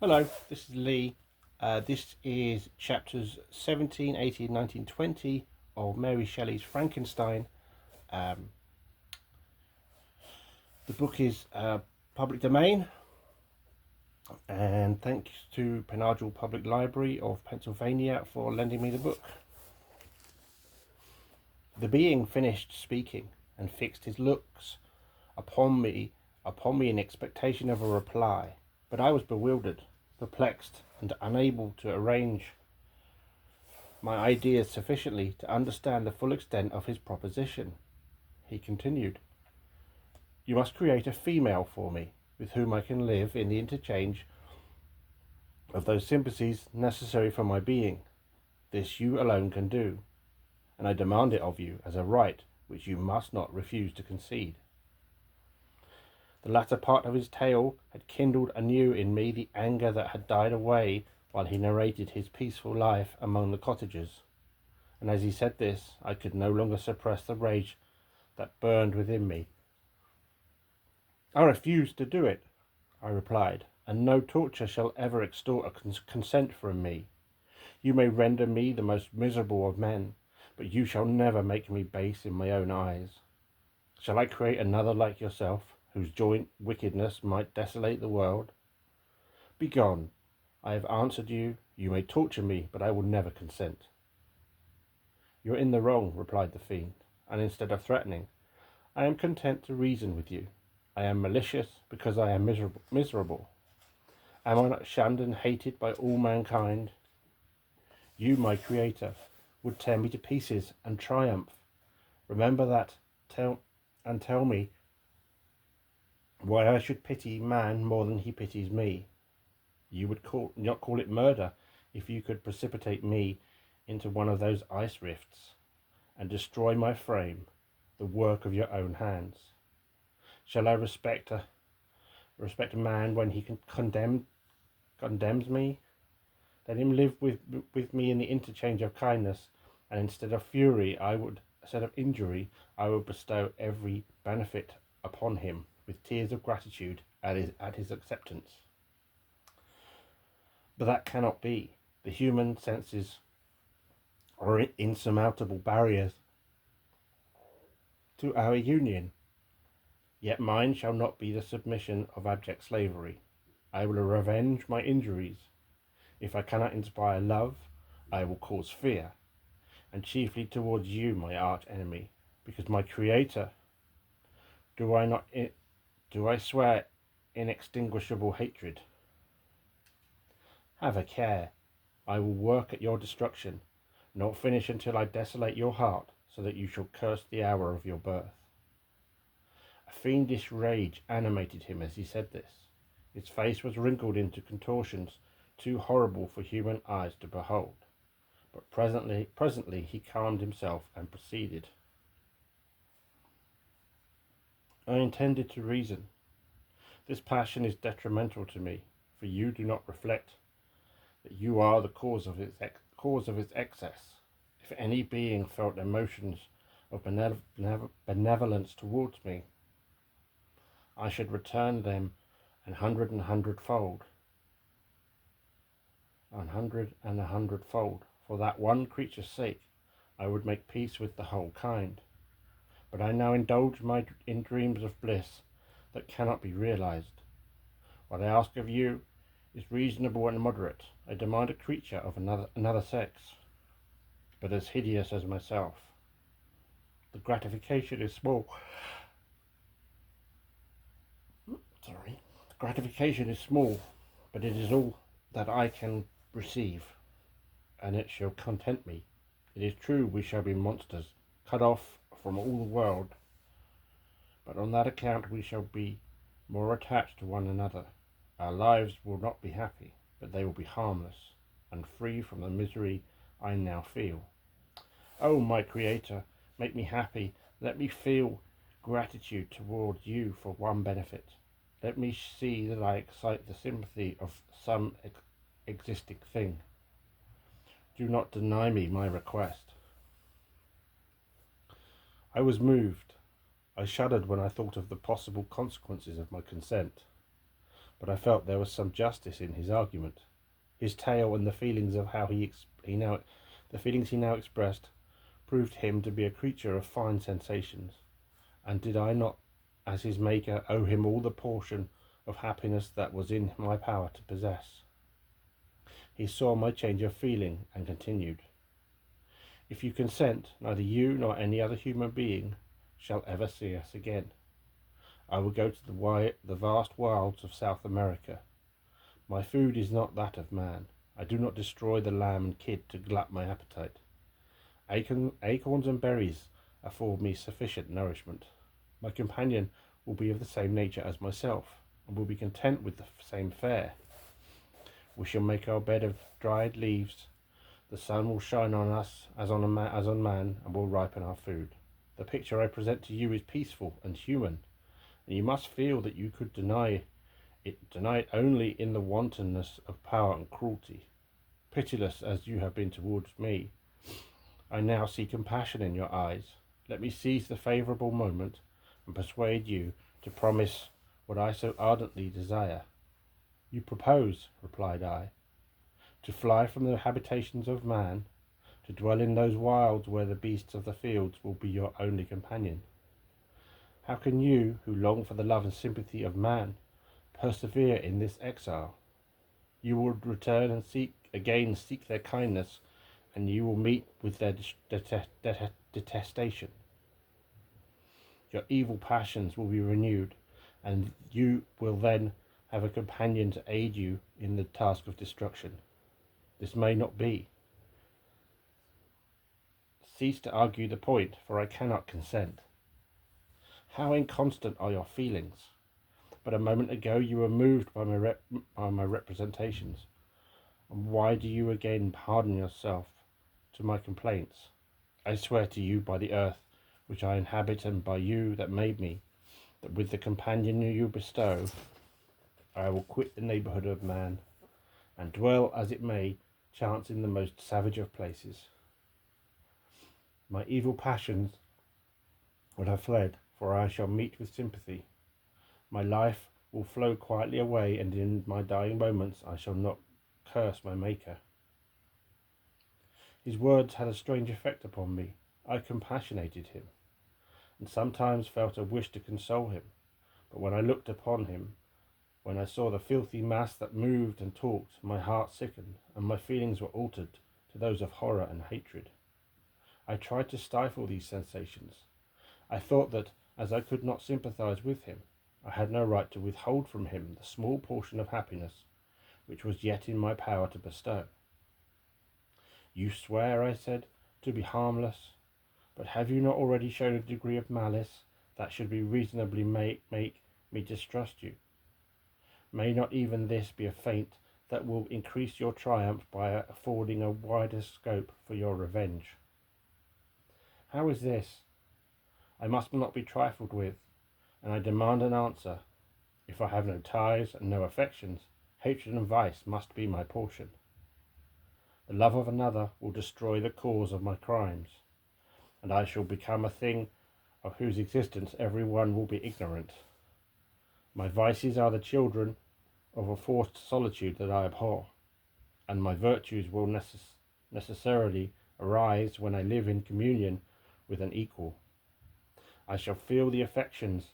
Hello, this is Lee. This is chapters 17, 18, 19, 20 of Mary Shelley's Frankenstein. Um, the book is public domain, and thanks to Penargil Public Library of Pennsylvania for lending me the book. The being finished speaking and fixed his looks upon me in expectation of a reply, but I was bewildered, perplexed, and unable to arrange my ideas sufficiently to understand the full extent of his proposition. He continued, "You must create a female for me, with whom I can live in the interchange of those sympathies necessary for my being. This you alone can do, and I demand it of you as a right which you must not refuse to concede." The latter part of his tale had kindled anew in me the anger that had died away while he narrated his peaceful life among the cottagers, and as he said this, I could no longer suppress the rage that burned within me. "I refuse to do it," I replied, "and no torture shall ever extort a consent from me. You may render me the most miserable of men, but you shall never make me base in my own eyes. Shall I create another like yourself, whose joint wickedness might desolate the world? Begone! I have answered you. You may torture me, but I will never consent." "You are in the wrong," replied the fiend, "and instead of threatening, I am content to reason with you. I am malicious because I am miserable. Am I not shunned and hated by all mankind? You, my creator, would tear me to pieces and triumph. Remember that, and tell me why I should pity man more than he pities me. You would not call it murder if you could precipitate me into one of those ice rifts and destroy my frame, the work of your own hands. Shall I respect a man when he condemns me? Let him live with me in the interchange of kindness, and instead of injury, I would bestow every benefit upon him with tears of gratitude at his acceptance. But that cannot be. The human senses are insurmountable barriers to our union. Yet mine shall not be the submission of abject slavery. I will revenge my injuries. If I cannot inspire love, I will cause fear, and chiefly towards you, my arch enemy, because my creator. Do I swear inextinguishable hatred? Have a care. I will work at your destruction, not finish until I desolate your heart, so that you shall curse the hour of your birth." A fiendish rage animated him as he said this. His face was wrinkled into contortions too horrible for human eyes to behold. But presently he calmed himself and proceeded. "I intended to reason. This passion is detrimental to me, for you do not reflect that you are the cause of its excess. If any being felt emotions of benevolence towards me, I should return them an hundred and a hundredfold. For that one creature's sake, I would make peace with the whole kind. But I now indulge in dreams of bliss that cannot be realized. What I ask of you is reasonable and moderate. I demand a creature of another sex, but as hideous as myself. The gratification is small. The gratification is small, but it is all that I can receive, and it shall content me. It is true we shall be monsters, cut off from all the world, but on that account we shall be more attached to one another. Our lives will not be happy, but they will be harmless, and free from the misery I now feel. Oh, my Creator, make me happy. Let me feel gratitude towards you for one benefit. Let me see that I excite the sympathy of some existing thing. Do not deny me my request." I was moved. I shuddered when I thought of the possible consequences of my consent. but I felt there was some justice in his argument. His tale and the feelings of how the feelings he now expressed proved him to be a creature of fine sensations, and did I not, as his maker, owe him all the portion of happiness that was in my power to possess? He saw my change of feeling and continued, "If you consent, neither you nor any other human being shall ever see us again. I will go to the vast wilds of South America. My food is not that of man. I do not destroy the lamb and kid to glut my appetite. Acorns and berries afford me sufficient nourishment. My companion will be of the same nature as myself, and will be content with the same fare. We shall make our bed of dried leaves. The sun will shine on us as on man, and will ripen our food. The picture I present to you is peaceful and human, and you must feel that you could deny it only in the wantonness of power and cruelty. Pitiless as you have been towards me, I now see compassion in your eyes. Let me seize the favourable moment and persuade you to promise what I so ardently desire." "You propose," replied I, "to fly from the habitations of man, to dwell in those wilds where the beasts of the fields will be your only companion. How can you, who long for the love and sympathy of man, persevere in this exile? You will return and seek their kindness, and you will meet with their detestation. Your evil passions will be renewed, and you will then have a companion to aid you in the task of destruction. This may not be. Cease to argue the point, for I cannot consent. How inconstant are your feelings! But a moment ago you were moved by my representations, and why do you again pardon yourself to my complaints? I swear to you by the earth which I inhabit, and by you that made me, that with the companion you bestow, I will quit the neighbourhood of man, and dwell as it may chance in the most savage of places. My evil passions will have fled, for I shall meet with sympathy. My life will flow quietly away, and in my dying moments I shall not curse my Maker." His words had a strange effect upon me. I compassionated him, and sometimes felt a wish to console him. But when I looked upon him, when I saw the filthy mass that moved and talked, my heart sickened, and my feelings were altered to those of horror and hatred. I tried to stifle these sensations. I thought that, as I could not sympathize with him, I had no right to withhold from him the small portion of happiness which was yet in my power to bestow. "You swear," I said, "to be harmless, but have you not already shown a degree of malice that should be reasonably make me distrust you? May not even this be a feint that will increase your triumph by affording a wider scope for your revenge?" "How is this? I must not be trifled with, and I demand an answer. If I have no ties and no affections, hatred and vice must be my portion. The love of another will destroy the cause of my crimes, and I shall become a thing of whose existence every one will be ignorant. My vices are the children of a forced solitude that I abhor, and my virtues will necessarily arise when I live in communion with an equal. I shall feel the affections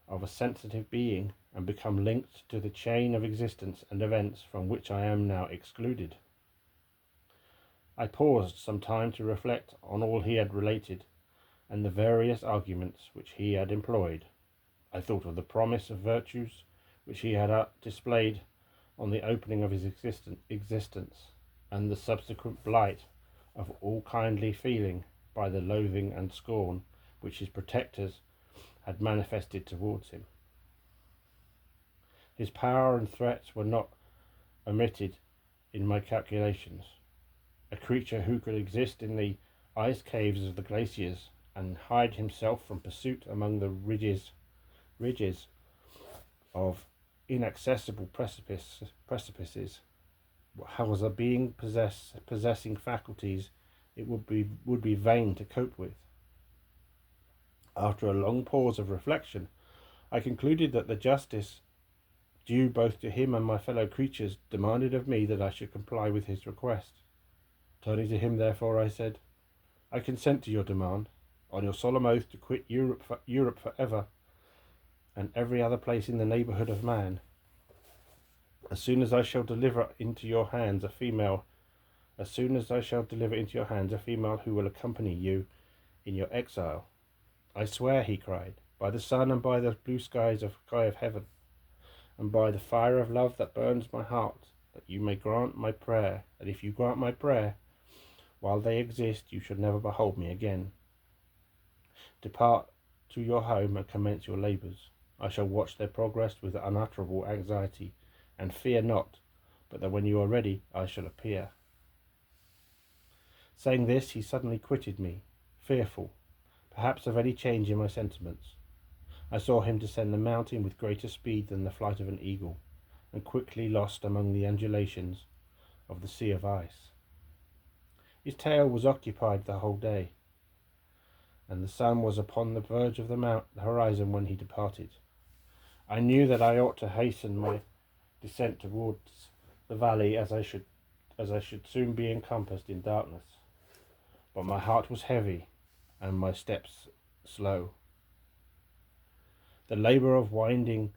of a sensitive being, and become linked to the chain of existence and events from which I am now excluded." I paused some time to reflect on all he had related, and the various arguments which he had employed. I thought of the promise of virtues which he had displayed on the opening of his existence, and the subsequent blight of all kindly feeling by the loathing and scorn which his protectors had manifested towards him. His power and threats were not omitted in my calculations. A creature who could exist in the ice caves of the glaciers, and hide himself from pursuit among the ridges of inaccessible precipices, was a being possessing faculties it would be vain to cope with. After a long pause of reflection, I concluded that the justice due both to him and my fellow creatures, demanded of me that I should comply with his request. Turning to him, therefore, I said, I consent to your demand, on your solemn oath to quit Europe for ever, and every other place in the neighbourhood of man, as soon as I shall deliver into your hands a female who will accompany you in your exile. I swear, he cried, by the sun and by the blue sky of heaven, and by the fire of love that burns my heart, that you may grant my prayer, that if you grant my prayer, while they exist, you should never behold me again. Depart to your home and commence your labours. I shall watch their progress with unutterable anxiety, and fear not, but that when you are ready, I shall appear. Saying this, he suddenly quitted me, fearful, perhaps, of any change in my sentiments. I saw him descend the mountain with greater speed than the flight of an eagle, and quickly lost among the undulations of the sea of ice. His tail was occupied the whole day, and the sun was upon the verge of the horizon when he departed. I knew that I ought to hasten my descent towards the valley, as I should soon be encompassed in darkness. But my heart was heavy, and my steps slow. The labour of winding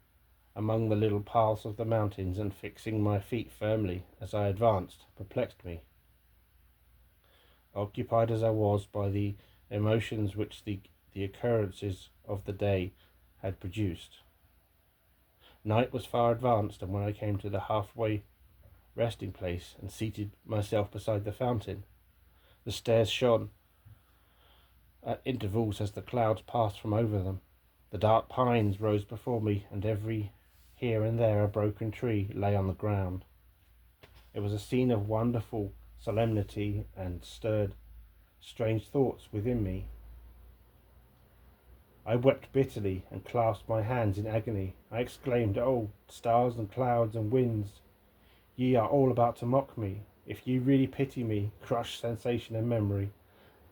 among the little paths of the mountains and fixing my feet firmly as I advanced perplexed me. Occupied as I was by the emotions which the occurrences of the day had produced, night was far advanced, and when I came to the halfway resting place and seated myself beside the fountain, the stars shone at intervals as the clouds passed from over them. The dark pines rose before me, and here and there a broken tree lay on the ground. It was a scene of wonderful solemnity and stirred strange thoughts within me. I wept bitterly and clasped my hands in agony. I exclaimed, "Oh, stars and clouds and winds, ye are all about to mock me. If ye really pity me, crush sensation and memory.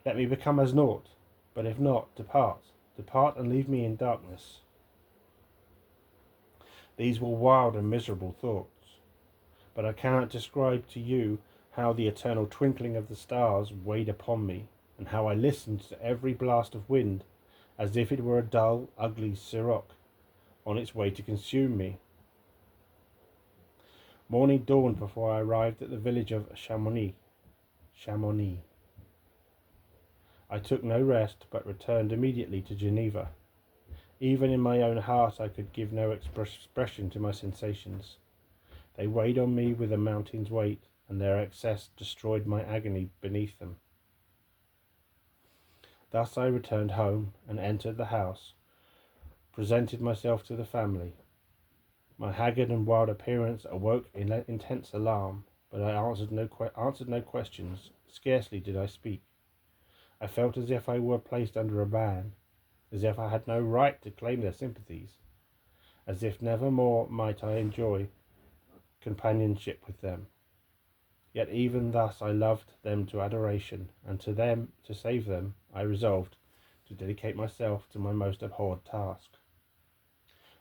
Let me become as naught. But if not, depart and leave me in darkness." These were wild and miserable thoughts, but I cannot describe to you how the eternal twinkling of the stars weighed upon me, and how I listened to every blast of wind as if it were a dull, ugly siroc on its way to consume me. Morning dawned before I arrived at the village of Chamonix. I took no rest, but returned immediately to Geneva. Even in my own heart I could give no expression to my sensations. They weighed on me with a mountain's weight, and their excess destroyed my agony beneath them. Thus I returned home and entered the house, presented myself to the family. My haggard and wild appearance awoke in intense alarm, but I answered no questions. Scarcely did I speak. I felt as if I were placed under a ban, as if I had no right to claim their sympathies, as if never more might I enjoy companionship with them. Yet even thus I loved them to adoration, and to save them, I resolved to dedicate myself to my most abhorred task.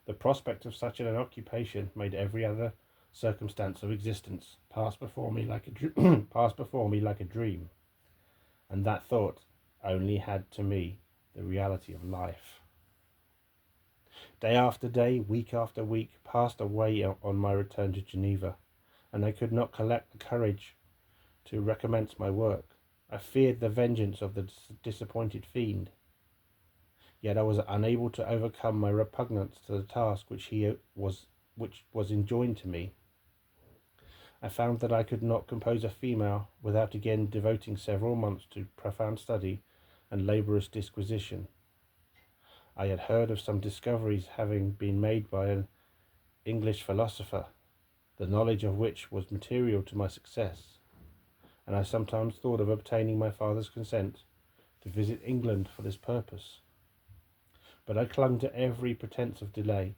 The prospect of such an occupation made every other circumstance of existence pass before me like a dream, and that thought only had to me the reality of life. Day after day, week after week, passed away on my return to Geneva, and I could not collect the courage to recommence my work. I feared the vengeance of the disappointed fiend, yet I was unable to overcome my repugnance to the task which was enjoined to me. I found that I could not compose a female without again devoting several months to profound study and laborious disquisition. I had heard of some discoveries having been made by an English philosopher, the knowledge of which was material to my success, and I sometimes thought of obtaining my father's consent to visit England for this purpose. But I clung to every pretence of delay,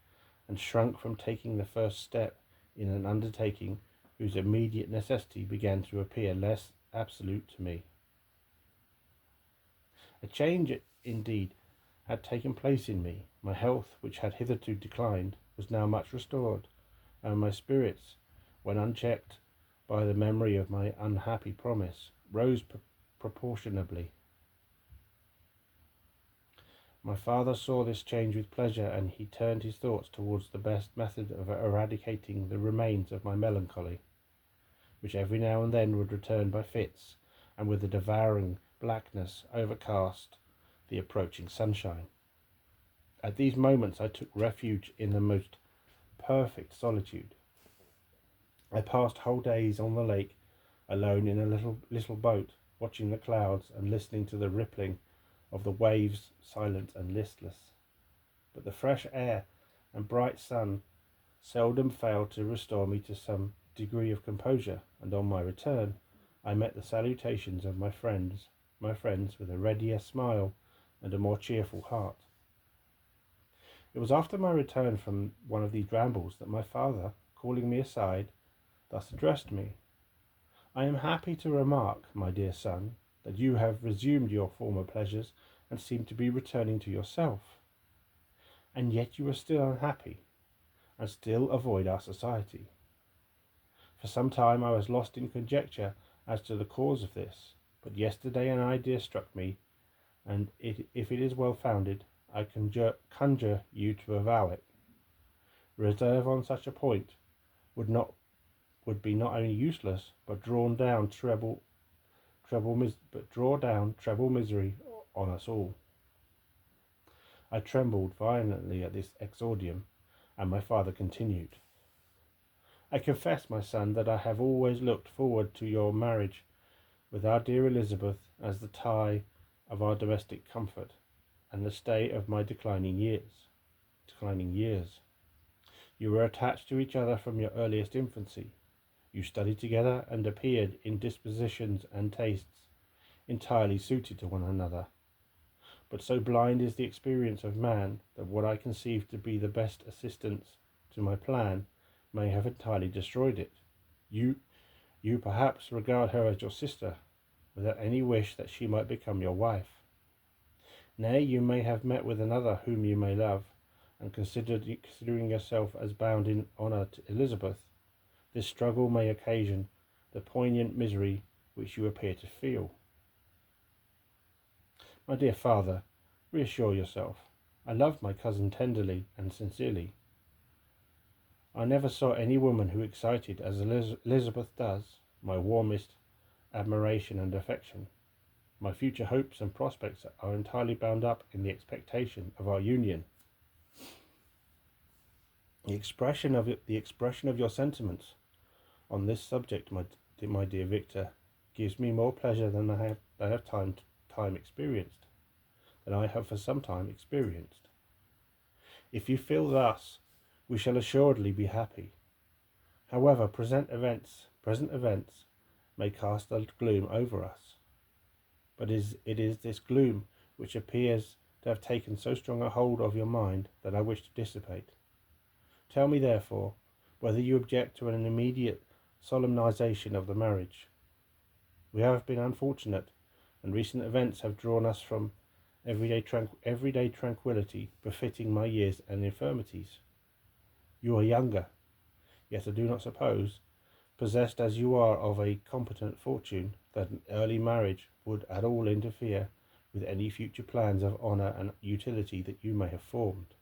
and shrunk from taking the first step in an undertaking whose immediate necessity began to appear less absolute to me. A change, indeed, had taken place in me. My health, which had hitherto declined, was now much restored, and my spirits, when unchecked by the memory of my unhappy promise, rose proportionably. My father saw this change with pleasure, and he turned his thoughts towards the best method of eradicating the remains of my melancholy, which every now and then would return by fits, and with a devouring blackness overcast the approaching sunshine. At these moments I took refuge in the most perfect solitude. I passed whole days on the lake, alone in a little boat, watching the clouds and listening to the rippling of the waves, silent and listless. But the fresh air and bright sun seldom failed to restore me to some degree of composure, and on my return I met the salutations of my friends with a readier smile and a more cheerful heart. It was after my return from one of these rambles that my father, calling me aside, thus addressed me: "I am happy to remark, my dear son, that you have resumed your former pleasures and seem to be returning to yourself. And yet you are still unhappy, and still avoid our society. For some time I was lost in conjecture as to the cause of this, but yesterday an idea struck me, and if it is well founded, I conjure you to avow it. Reserve on such a point would be not only useless, but draw down treble misery on us all." I trembled violently at this exordium, and my father continued: "I confess, my son, that I have always looked forward to your marriage with our dear Elizabeth as the tie of our domestic comfort, and the stay of my declining years. You were attached to each other from your earliest infancy. You studied together and appeared in dispositions and tastes entirely suited to one another. But so blind is the experience of man that what I conceived to be the best assistance to my plan may have entirely destroyed it. You perhaps regard her as your sister, without any wish that she might become your wife. Nay, you may have met with another whom you may love, and considering yourself as bound in honour to Elizabeth, this struggle may occasion the poignant misery which you appear to feel. My dear father, reassure yourself. I love my cousin tenderly and sincerely. I never saw any woman who excited, as Elizabeth does, my warmest admiration and affection. My future hopes and prospects are entirely bound up in the expectation of our union. The expression of your sentiments on this subject, my dear Victor, gives me more pleasure than I have for some time experienced. If you feel thus, we shall assuredly be happy. However, present events may cast a gloom over us. But it is this gloom which appears to have taken so strong a hold of your mind that I wish to dissipate. Tell me, therefore, whether you object to an immediate solemnization of the marriage. We have been unfortunate, and recent events have drawn us from everyday tranquillity befitting my years and infirmities. You are younger, yet I do not suppose, possessed as you are of a competent fortune, that an early marriage would at all interfere with any future plans of honour and utility that you may have formed.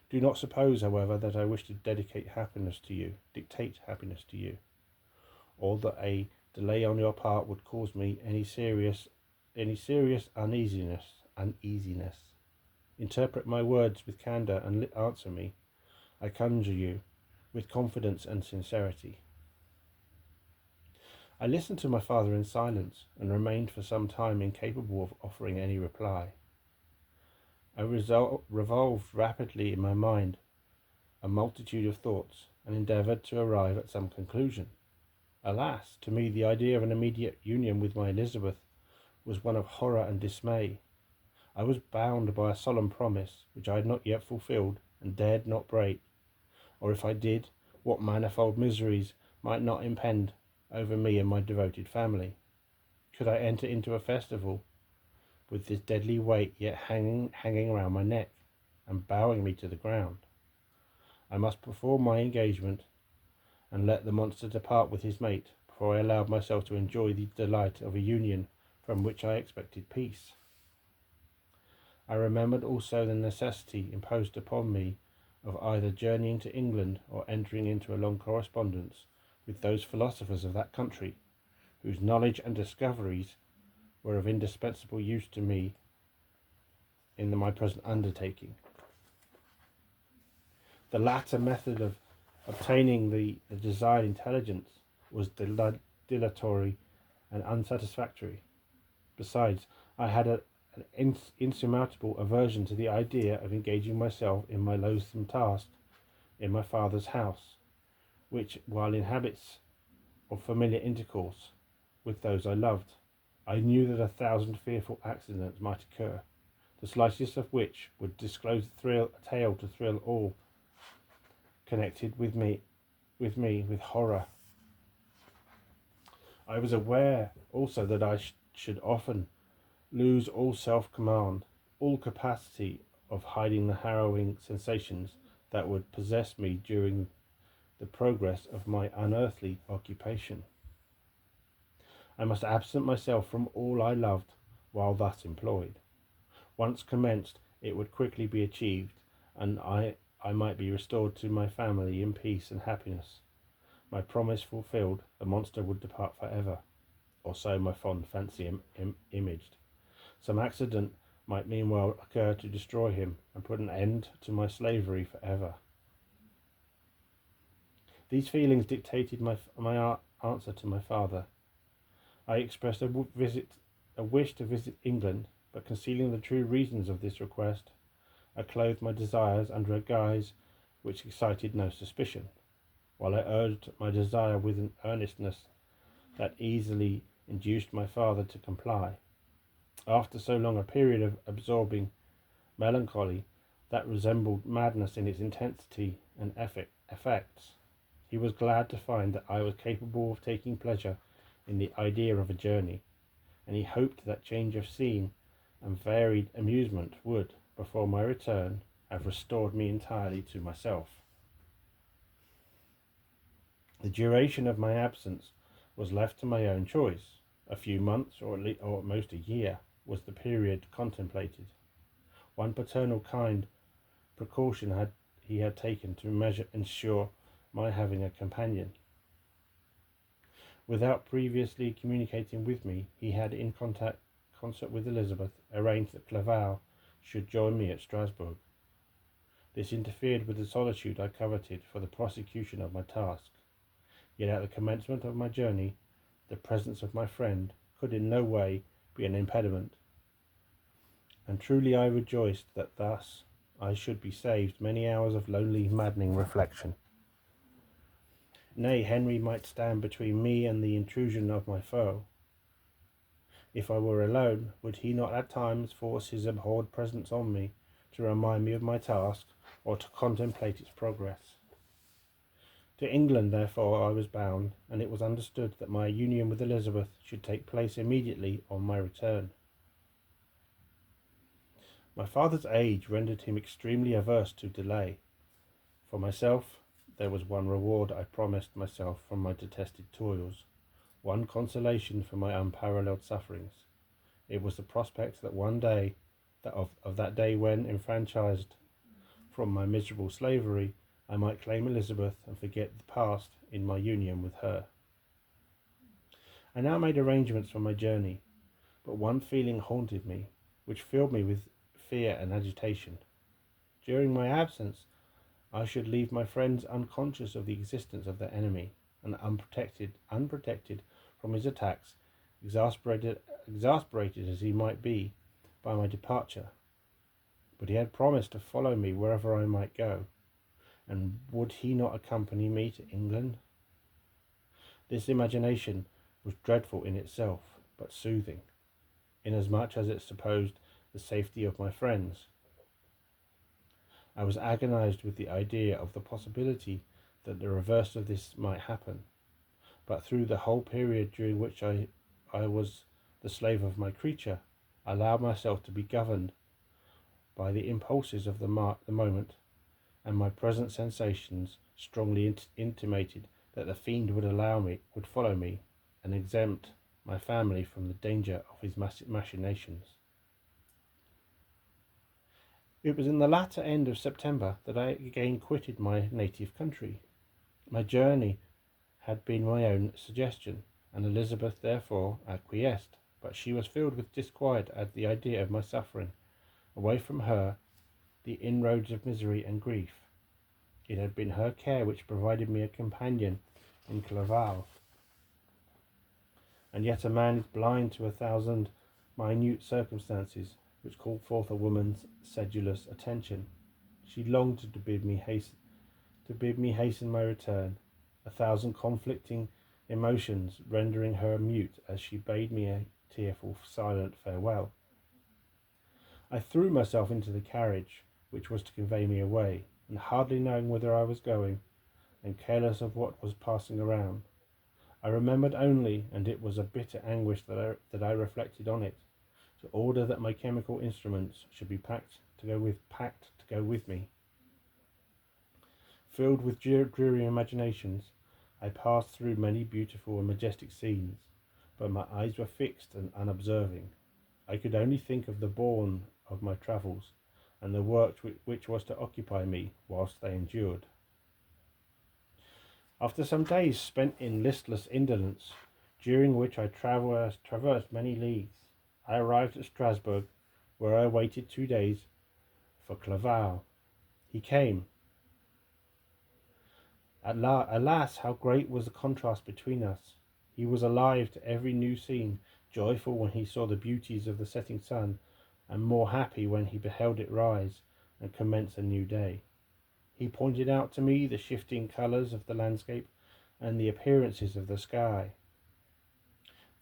Do not suppose, however, that I wish to dictate happiness to you, or that a delay on your part would cause me any serious uneasiness. Interpret my words with candour and answer me, I conjure you, with confidence and sincerity." I listened to my father in silence, and remained for some time incapable of offering any reply. I revolved rapidly in my mind a multitude of thoughts, and endeavoured to arrive at some conclusion. Alas, to me the idea of an immediate union with my Elizabeth was one of horror and dismay. I was bound by a solemn promise, which I had not yet fulfilled, and dared not break, or if I did, what manifold miseries might not impend over me and my devoted family. Could I enter into a festival with this deadly weight yet hanging around my neck, and bowing me to the ground? I must perform my engagement and let the monster depart with his mate before I allowed myself to enjoy the delight of a union from which I expected peace. I remembered also the necessity imposed upon me of either journeying to England or entering into a long correspondence with those philosophers of that country, whose knowledge and discoveries were of indispensable use to me in my present undertaking. The latter method of obtaining the desired intelligence was dilatory and unsatisfactory. Besides, I had an insurmountable aversion to the idea of engaging myself in my loathsome task in my father's house, which, while in habits of familiar intercourse with those I loved, I knew that 1,000 fearful accidents might occur, the slightest of which would disclose a tale to thrill all connected with with horror. I was aware also that I should often lose all self-command, all capacity of hiding the harrowing sensations that would possess me during the progress of my unearthly occupation. I must absent myself from all I loved while thus employed. Once commenced, it would quickly be achieved, and I might be restored to my family in peace and happiness. My promise fulfilled, the monster would depart forever, or so my fond fancy imaged. Some accident might meanwhile occur to destroy him and put an end to my slavery forever. These feelings dictated my answer to my father. I expressed a wish to visit England, but concealing the true reasons of this request, I clothed my desires under a guise which excited no suspicion, while I urged my desire with an earnestness that easily induced my father to comply. After so long a period of absorbing melancholy that resembled madness in its intensity and effects, he was glad to find that I was capable of taking pleasure in the idea of a journey, and he hoped that change of scene and varied amusement would, before my return, have restored me entirely to myself. The duration of my absence was left to my own choice. A few months, or at most a year, was the period contemplated. One paternal kind precaution he had taken to ensure my having a companion. Without previously communicating with me, he had, in concert with Elizabeth, arranged that Clerval should join me at Strasbourg. This interfered with the solitude I coveted for the prosecution of my task. Yet at the commencement of my journey, the presence of my friend could in no way be an impediment, and truly I rejoiced that thus I should be saved many hours of lonely, maddening reflection. Nay, Henry might stand between me and the intrusion of my foe. If I were alone, would he not at times force his abhorred presence on me to remind me of my task, or to contemplate its progress? To England, therefore, I was bound, and it was understood that my union with Elizabeth should take place immediately on my return. My father's age rendered him extremely averse to delay. For myself, there was one reward I promised myself from my detested toils, one consolation for my unparalleled sufferings. It was the prospect that one day, of that day when, enfranchised from my miserable slavery, I might claim Elizabeth and forget the past in my union with her. I now made arrangements for my journey, but one feeling haunted me, which filled me with fear and agitation. During my absence, I should leave my friends unconscious of the existence of their enemy, and unprotected from his attacks, exasperated as he might be by my departure. But he had promised to follow me wherever I might go, and would he not accompany me to England? This imagination was dreadful in itself, but soothing, inasmuch as it supposed the safety of my friends. I was agonized with the idea of the possibility that the reverse of this might happen, but through the whole period during which I was the slave of my creature, I allowed myself to be governed by the impulses of the moment, and my present sensations strongly intimated that the fiend would follow me, and exempt my family from the danger of his machinations. It was in the latter end of September that I again quitted my native country. My journey had been my own suggestion, and Elizabeth therefore acquiesced, but she was filled with disquiet at the idea of my suffering, away from her, the inroads of misery and grief. It had been her care which provided me a companion in Clerval, and yet a man is blind to 1,000 minute circumstances which call forth a woman's sedulous attention. She longed to bid me hasten my return, 1,000 conflicting emotions rendering her mute as she bade me a tearful, silent farewell. I threw myself into the carriage which was to convey me away, and hardly knowing whither I was going, and careless of what was passing around, I remembered only, and it was a bitter anguish that I reflected on it, to order that my chemical instruments should be packed to go with me. Filled with dreary imaginations, I passed through many beautiful and majestic scenes, but my eyes were fixed and unobserving. I could only think of the bourne of my travels, and the work which was to occupy me whilst they endured. After some days spent in listless indolence, during which I traversed many leagues, I arrived at Strasbourg, where I waited 2 days for Clerval. He came. Alas, how great was the contrast between us! He was alive to every new scene, joyful when he saw the beauties of the setting sun, and more happy when he beheld it rise and commence a new day. He pointed out to me the shifting colours of the landscape and the appearances of the sky.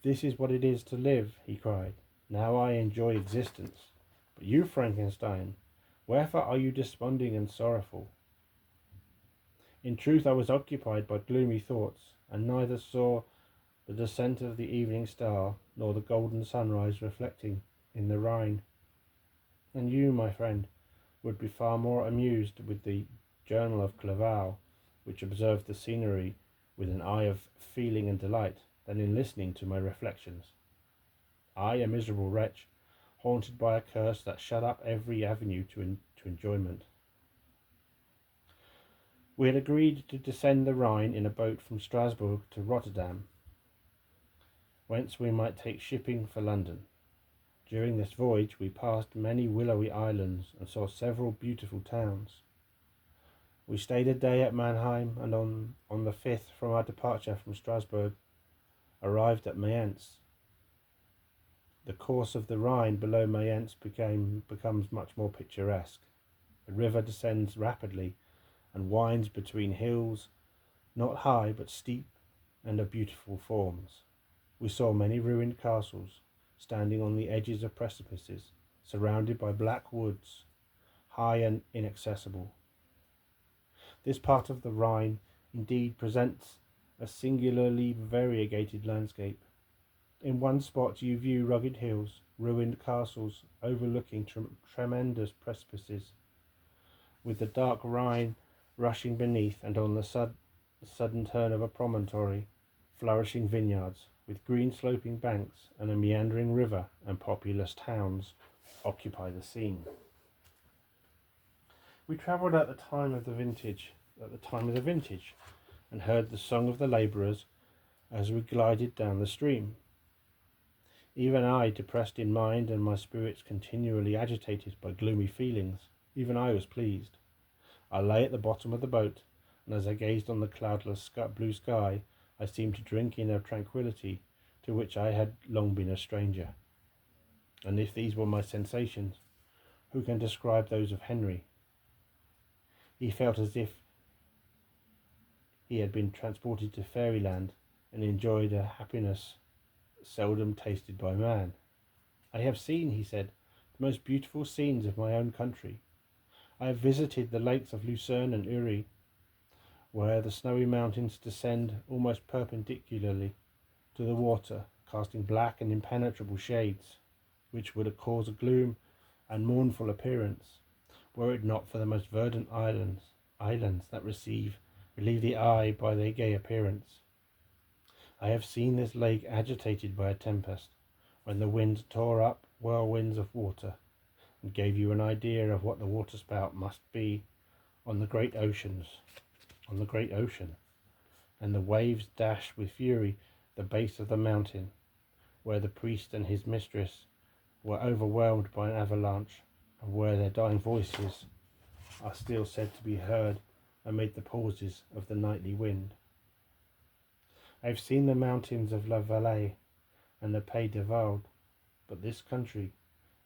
"This is what it is to live," he cried. "Now I enjoy existence. But you, Frankenstein, wherefore are you desponding and sorrowful?" In truth, I was occupied by gloomy thoughts, and neither saw the descent of the evening star, nor the golden sunrise reflecting in the Rhine. And you, my friend, would be far more amused with the Journal of Clerval, which observed the scenery with an eye of feeling and delight, than in listening to my reflections. I, a miserable wretch, haunted by a curse that shut up every avenue to enjoyment. We had agreed to descend the Rhine in a boat from Strasbourg to Rotterdam, whence we might take shipping for London. During this voyage we passed many willowy islands and saw several beautiful towns. We stayed a day at Mannheim, and on the 5th from our departure from Strasbourg arrived at Mayence. The course of the Rhine below Mayence becomes much more picturesque. The river descends rapidly and winds between hills, not high but steep and of beautiful forms. We saw many ruined castles, standing on the edges of precipices, surrounded by black woods, high and inaccessible. This part of the Rhine indeed presents a singularly variegated landscape. In one spot you view rugged hills, ruined castles overlooking tremendous precipices, with the dark Rhine rushing beneath, and on the sudden turn of a promontory, flourishing vineyards with green sloping banks and a meandering river and populous towns occupy the scene. We travelled at the time of the vintage, and heard the song of the labourers as we glided down the stream. Even I, depressed in mind and my spirits continually agitated by gloomy feelings, even I was pleased. I lay at the bottom of the boat, and as I gazed on the cloudless blue sky, I seemed to drink in a tranquillity to which I had long been a stranger. And if these were my sensations, who can describe those of Henry? He felt as if he had been transported to fairyland and enjoyed a happiness seldom tasted by man. "I have seen," he said, "the most beautiful scenes of my own country. I have visited the lakes of Lucerne and Uri, where the snowy mountains descend almost perpendicularly to the water, casting black and impenetrable shades, which would cause a gloom and mournful appearance, were it not for the most verdant islands that relieve the eye by their gay appearance. I have seen this lake agitated by a tempest, when the wind tore up whirlwinds of water, and gave you an idea of what the waterspout must be on the great ocean, and the waves dash with fury the base of the mountain, where the priest and his mistress were overwhelmed by an avalanche, and where their dying voices are still said to be heard amid the pauses of the nightly wind. I have seen the mountains of La Valais and the Pays de Vaud, but this country,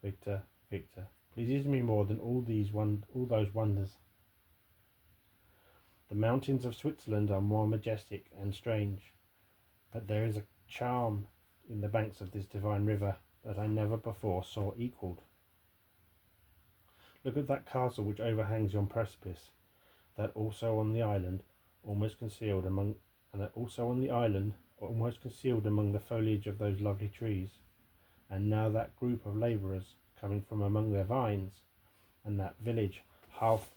Victor, pleases me more than all those wonders. The mountains of Switzerland are more majestic and strange, but there is a charm in the banks of this divine river that I never before saw equalled. Look at that castle which overhangs yon precipice, that also on the island, almost concealed among the foliage of those lovely trees, and now that group of labourers coming from among their vines, and that village half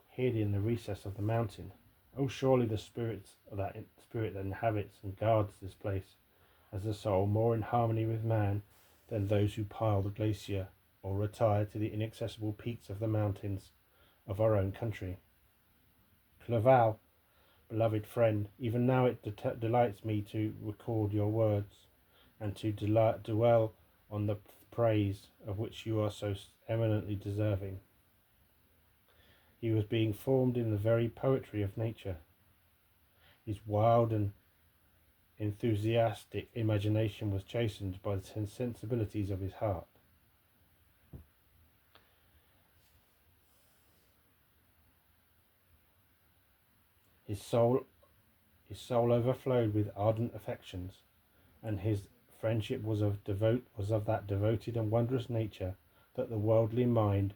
hid in the recess of the mountain. Oh, surely the spirit that inhabits and guards this place has a soul more in harmony with man than those who pile the glacier or retire to the inaccessible peaks of the mountains of our own country. Clerval, beloved friend, even now it delights me to record your words, and to dwell on the praise of which you are so eminently deserving. He was being formed in the very poetry of nature. His wild and enthusiastic imagination was chastened by the sensibilities of his heart. His soul overflowed with ardent affections, and his friendship was of that devoted and wondrous nature that the worldly mind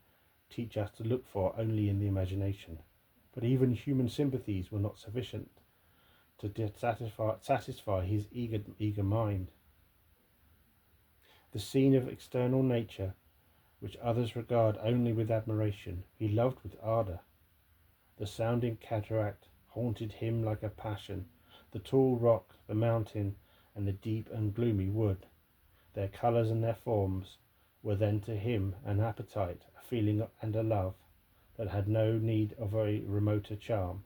teach us to look for only in the imagination. But even human sympathies were not sufficient to satisfy his eager mind. The scene of external nature, which others regard only with admiration, he loved with ardour. The sounding cataract haunted him like a passion, the tall rock, the mountain, and the deep and gloomy wood. Their colours and their forms were then to him an appetite, a feeling and a love that had no need of a remoter charm,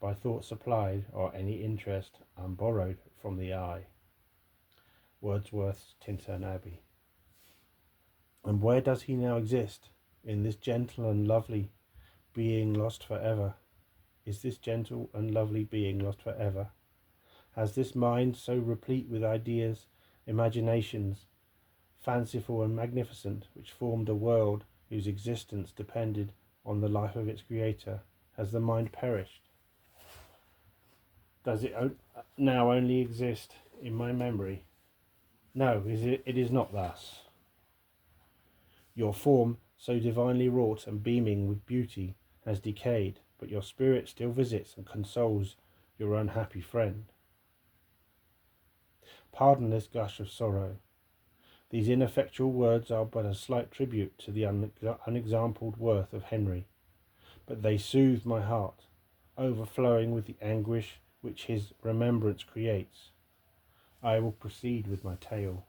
by thought supplied, or any interest unborrowed from the eye. Wordsworth's Tintern Abbey. And where does he now exist? In this gentle and lovely being lost forever? Is this gentle and lovely being lost forever? Has this mind so replete with ideas, imaginations, fanciful and magnificent, which formed a world whose existence depended on the life of its creator, has the mind perished? Does it now only exist in my memory? No, it is not thus. Your form, so divinely wrought and beaming with beauty, has decayed, but your spirit still visits and consoles your unhappy friend. Pardon this gush of sorrow. These ineffectual words are but a slight tribute to the unexampled worth of Henry, but they soothe my heart, overflowing with the anguish which his remembrance creates. I will proceed with my tale.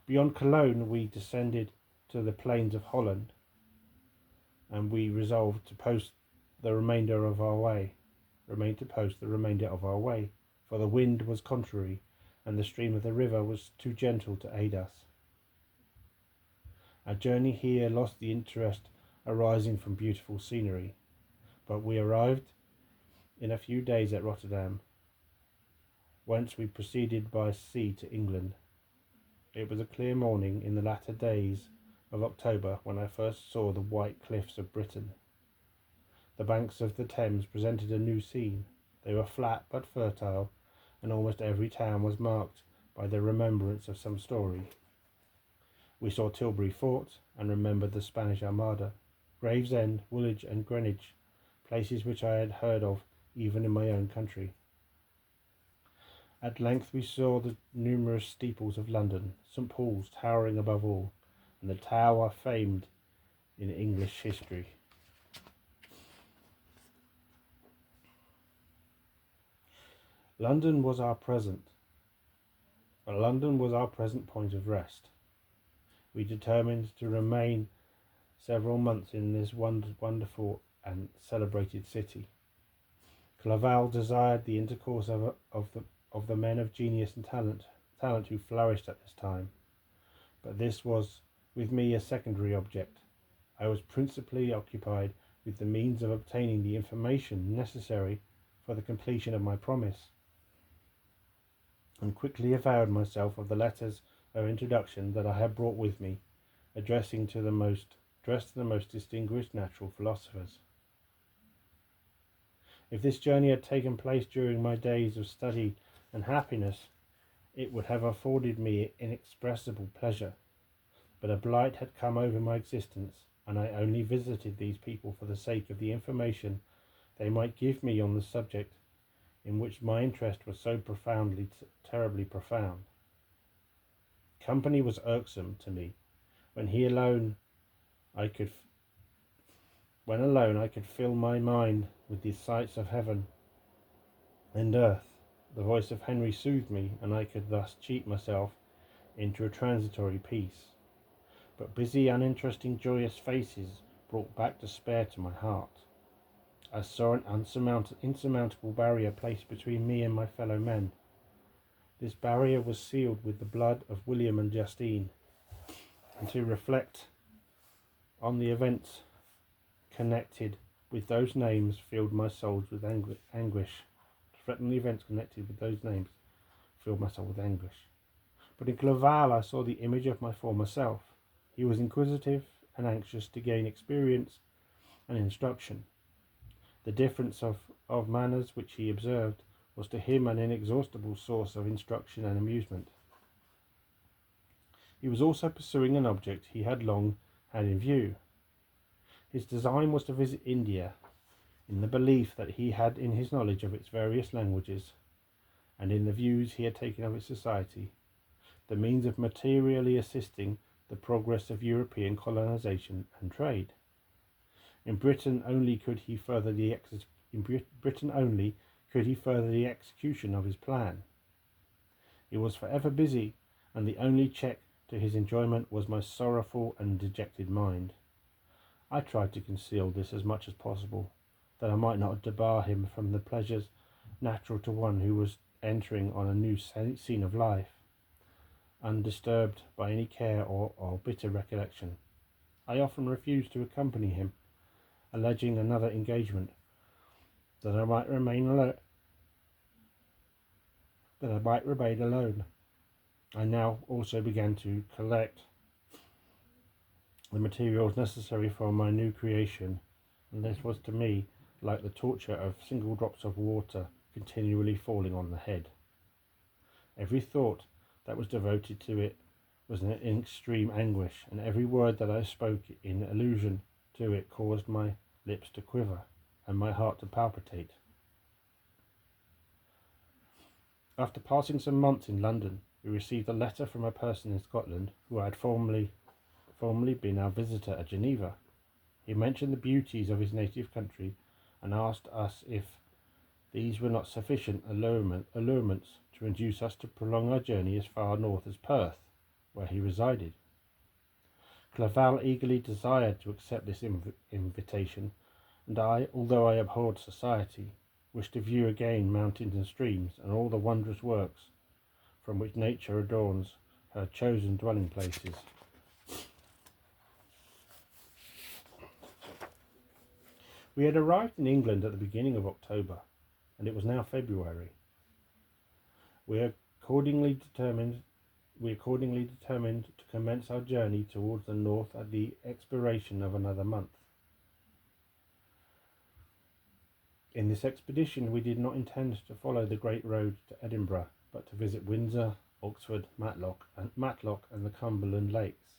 Beyond Cologne we descended to the plains of Holland, and we resolved to post the remainder of our way, for the wind was contrary, and the stream of the river was too gentle to aid us. Our journey here lost the interest arising from beautiful scenery, but we arrived in a few days at Rotterdam, whence we proceeded by sea to England. It was a clear morning in the latter days of October when I first saw the white cliffs of Britain. The banks of the Thames presented a new scene. They were flat but fertile, and almost every town was marked by the remembrance of some story. We saw Tilbury Fort and remembered the Spanish Armada, Gravesend, Woolwich and Greenwich, places which I had heard of even in my own country. At length we saw the numerous steeples of London, St. Paul's towering above all, and the tower famed in English history. London was our present point of rest. We determined to remain several months in this wonderful and celebrated city. Clerval desired the intercourse of the men of genius and talent who flourished at this time, but this was with me a secondary object. I was principally occupied with the means of obtaining the information necessary for the completion of my promise, and quickly availed myself of the letters of introduction that I had brought with me, addressed to the most distinguished natural philosophers. If this journey had taken place during my days of study and happiness, it would have afforded me inexpressible pleasure. But a blight had come over my existence, and I only visited these people for the sake of the information they might give me on the subject in which my interest was so terribly profound. Company was irksome to me. When alone I could fill my mind with the sights of heaven and earth. The voice of Henry soothed me, and I could thus cheat myself into a transitory peace. But busy, uninteresting, joyous faces brought back despair to my heart. I saw an insurmountable barrier placed between me and my fellow men. This barrier was sealed with the blood of William and Justine, and to reflect on the events connected with those names filled my soul with anguish. But in Clerval I saw the image of my former self. He was inquisitive and anxious to gain experience and instruction. The difference of manners which he observed was to him an inexhaustible source of instruction and amusement. He was also pursuing an object he had long had in view. His design was to visit India, in the belief that he had in his knowledge of its various languages, and in the views he had taken of its society, the means of materially assisting the progress of European colonization and trade. In Britain only could he further the execution of his plan. He was forever busy, and the only check to his enjoyment was my sorrowful and dejected mind. I tried to conceal this as much as possible, that I might not debar him from the pleasures natural to one who was entering on a new scene of life, undisturbed by any care or bitter recollection. I often refused to accompany him, alleging another engagement, that I might remain alone. I now also began to collect the materials necessary for my new creation, and this was to me like the torture of single drops of water continually falling on the head. Every thought that was devoted to it was an extreme anguish, and every word that I spoke in allusion to it caused my lips to quiver and my heart to palpitate. After passing some months in London, we received a letter from a person in Scotland who had formerly been our visitor at Geneva. He mentioned the beauties of his native country and asked us if these were not sufficient allurements to induce us to prolong our journey as far north as Perth, where he resided. Clerval eagerly desired to accept this invitation, and I, although I abhorred society, wished to view again mountains and streams and all the wondrous works from which nature adorns her chosen dwelling places. We had arrived in England at the beginning of October, and it was now February. We accordingly determined to commence our journey towards the north at the expiration of another month. In this expedition we did not intend to follow the great road to Edinburgh, but to visit Windsor, Oxford, Matlock and the Cumberland Lakes.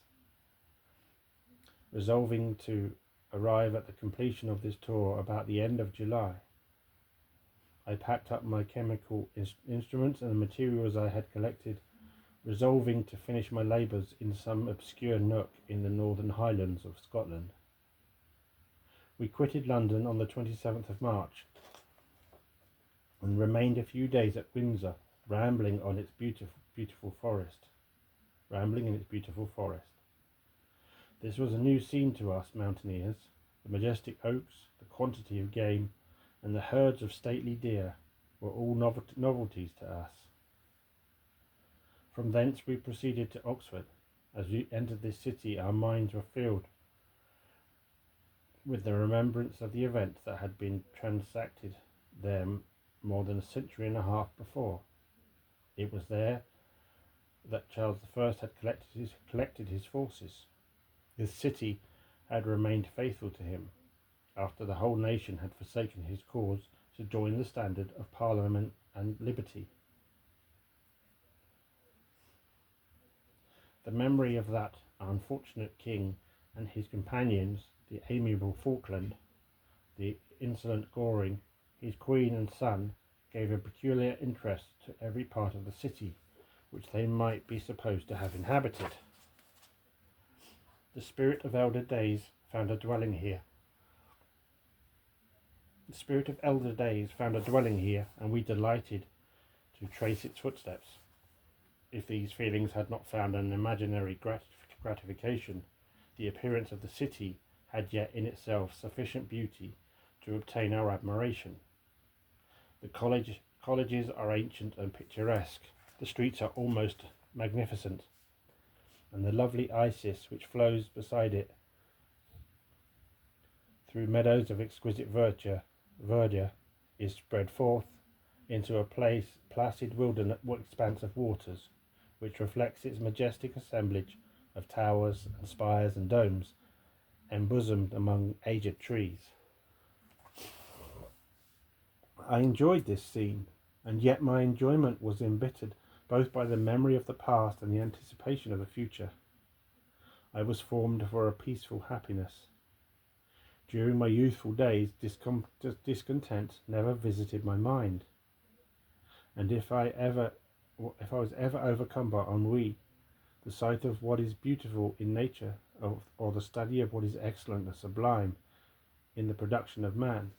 Resolving to arrive at the completion of this tour about the end of July, I packed up my chemical instruments and the materials I had collected, resolving to finish my labours in some obscure nook in the northern highlands of Scotland. We quitted London on the 27th of March and remained a few days at Windsor, rambling in its beautiful forest. This was a new scene to us mountaineers. The majestic oaks, the quantity of game, and the herds of stately deer were all novelties to us. From thence we proceeded to Oxford. As we entered this city, our minds were filled with the remembrance of the events that had been transacted there more than a century and a half before. It was there that Charles I had collected his forces. His city had remained faithful to him, after the whole nation had forsaken his cause to join the standard of Parliament and liberty. The memory of that unfortunate king and his companions, the amiable Falkland, the insolent Goring, his queen and son, gave a peculiar interest to every part of the city which they might be supposed to have inhabited. The spirit of elder days found a dwelling here. And we delighted to trace its footsteps. If these feelings had not found an imaginary gratification, the appearance of the city had yet in itself sufficient beauty to obtain our admiration. The colleges are ancient and picturesque, the streets are almost magnificent, and the lovely Isis which flows beside it through meadows of exquisite verdure is spread forth into a placid wilderness expanse of waters, which reflects its majestic assemblage of towers and spires and domes, embosomed among aged trees. I enjoyed this scene, and yet my enjoyment was embittered both by the memory of the past and the anticipation of the future. I was formed for a peaceful happiness. During my youthful days, discontent never visited my mind, and if I was ever overcome by ennui, the sight of what is beautiful in nature, or the study of what is excellent and sublime in the production of man,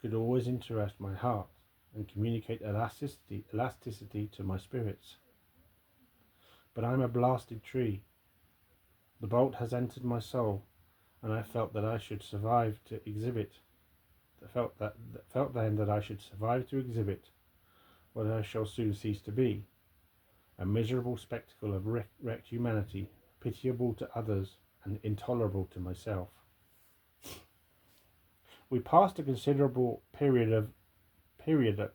could always interest my heart and communicate elasticity to my spirits. But I am a blasted tree. The bolt has entered my soul, and I felt that I should survive to exhibit. Felt then that I should survive to exhibit what I shall soon cease to be, a miserable spectacle of wrecked humanity, pitiable to others and intolerable to myself. We passed a considerable period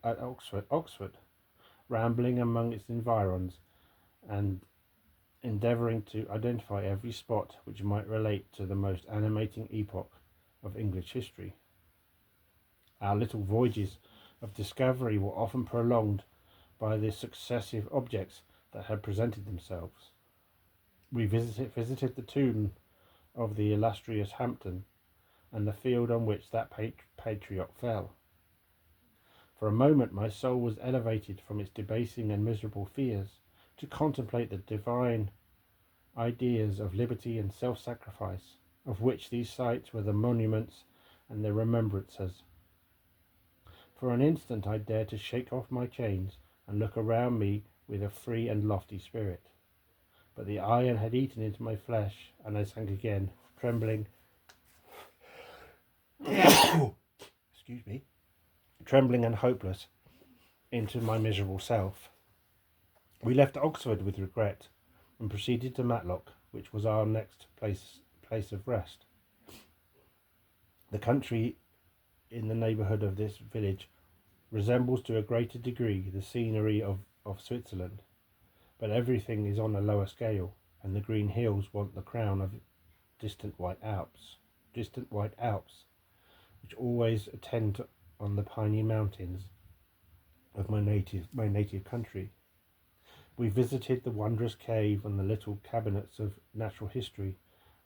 at Oxford, rambling among its environs and endeavouring to identify every spot which might relate to the most animating epoch of English history. Our little voyages of discovery were often prolonged by the successive objects that had presented themselves. We visited the tomb of the illustrious Hampden, and the field on which that patriot fell. For a moment my soul was elevated from its debasing and miserable fears to contemplate the divine ideas of liberty and self-sacrifice, of which these sites were the monuments and the remembrances. For an instant I dared to shake off my chains and look around me with a free and lofty spirit. But the iron had eaten into my flesh, and I sank again, trembling and hopeless, into my miserable self. We left Oxford with regret and proceeded to Matlock, which was our next place of rest. The country in the neighbourhood of this village resembles to a greater degree the scenery of Switzerland, but everything is on a lower scale, and the green hills want the crown of distant white Alps, which always attend on the piney mountains of my native country. We visited the wondrous cave and the little cabinets of natural history,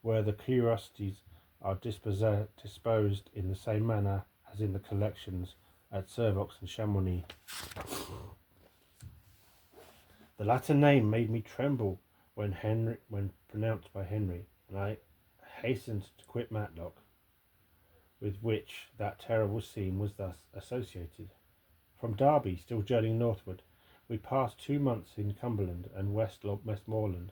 where the curiosities are disposed in the same manner as in the collections at Servox and Chamonix. The latter name made me tremble when pronounced by Henry, and I hastened to quit Matlock. with which that terrible scene was thus associated. From Derby, still journeying northward, we passed 2 months in Cumberland and Westmoreland.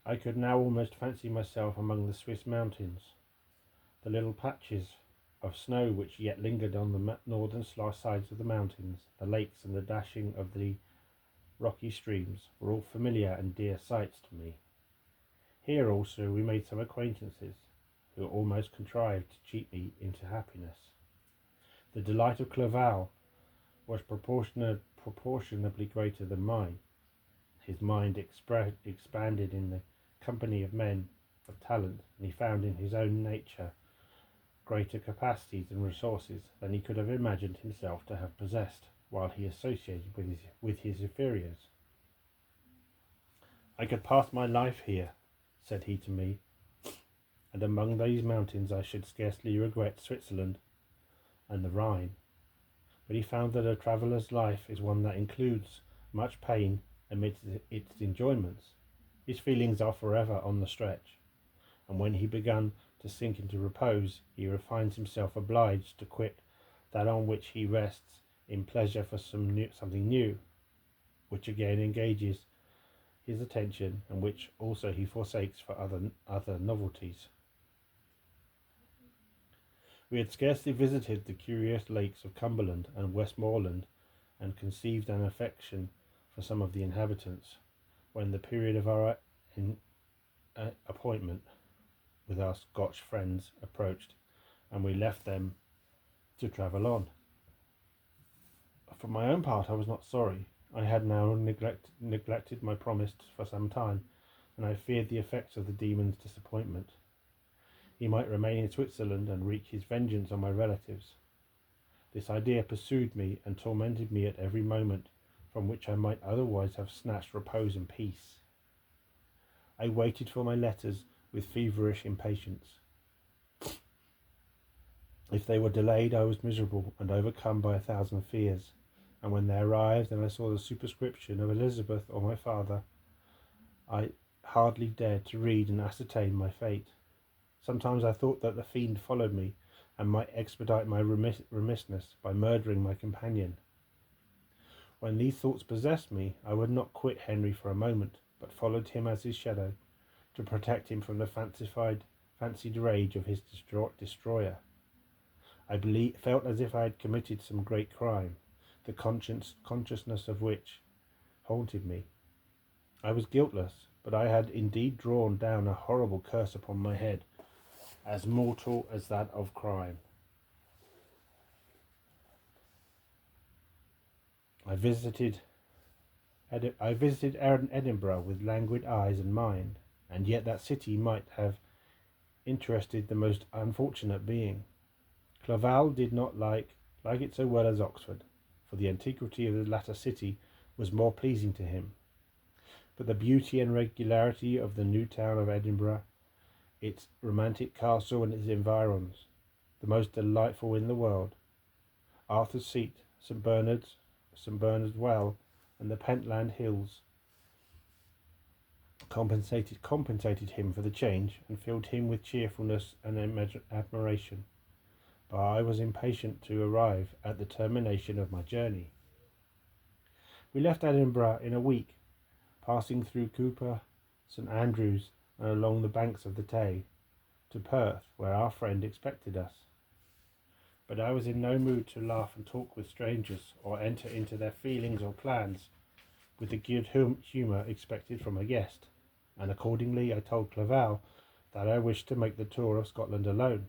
I could now almost fancy myself among the Swiss mountains. The little patches of snow which yet lingered on the northern sides of the mountains, the lakes and the dashing of the rocky streams were all familiar and dear sights to me. Here also we made some acquaintances who almost contrived to cheat me into happiness. The delight of Clerval was proportionably greater than mine. His mind expanded in the company of men of talent, and he found in his own nature greater capacities and resources than he could have imagined himself to have possessed while he associated with his inferiors. I could pass my life here, said he to me, and among these mountains I should scarcely regret Switzerland and the Rhine. But he found that a traveller's life is one that includes much pain amidst its enjoyments. His feelings are forever on the stretch, and when he began to sink into repose, he finds himself obliged to quit that on which he rests in pleasure for something new, which again engages his attention, and which also he forsakes for other novelties. We had scarcely visited the curious lakes of Cumberland and Westmoreland, and conceived an affection for some of the inhabitants, when the period of our appointment with our Scotch friends approached, and we left them to travel on. For my own part, I was not sorry. I had now neglected my promise for some time, and I feared the effects of the demon's disappointment. He might remain in Switzerland and wreak his vengeance on my relatives. This idea pursued me and tormented me at every moment, from which I might otherwise have snatched repose and peace. I waited for my letters with feverish impatience. If they were delayed, I was miserable and overcome by 1,000 fears, and when they arrived and I saw the superscription of Elizabeth or my father, I hardly dared to read and ascertain my fate. Sometimes I thought that the fiend followed me and might expedite my remissness by murdering my companion. When these thoughts possessed me, I would not quit Henry for a moment, but followed him as his shadow, to protect him from the fancied rage of his destroyer. I felt as if I had committed some great crime, the consciousness of which haunted me. I was guiltless, but I had indeed drawn down a horrible curse upon my head, as mortal as that of crime. I visited Edinburgh with languid eyes and mind, and yet that city might have interested the most unfortunate being. Clerval did not like it so well as Oxford, for the antiquity of the latter city was more pleasing to him. But the beauty and regularity of the new town of Edinburgh, its romantic castle and its environs, the most delightful in the world, Arthur's Seat, St. Bernard's Well, and the Pentland Hills, compensated him for the change and filled him with cheerfulness and admiration. But I was impatient to arrive at the termination of my journey. We left Edinburgh in a week, passing through Cooper, St. Andrews, and along the banks of the Tay, to Perth, where our friend expected us. But I was in no mood to laugh and talk with strangers, or enter into their feelings or plans with the good humour expected from a guest, and accordingly I told Clerval that I wished to make the tour of Scotland alone.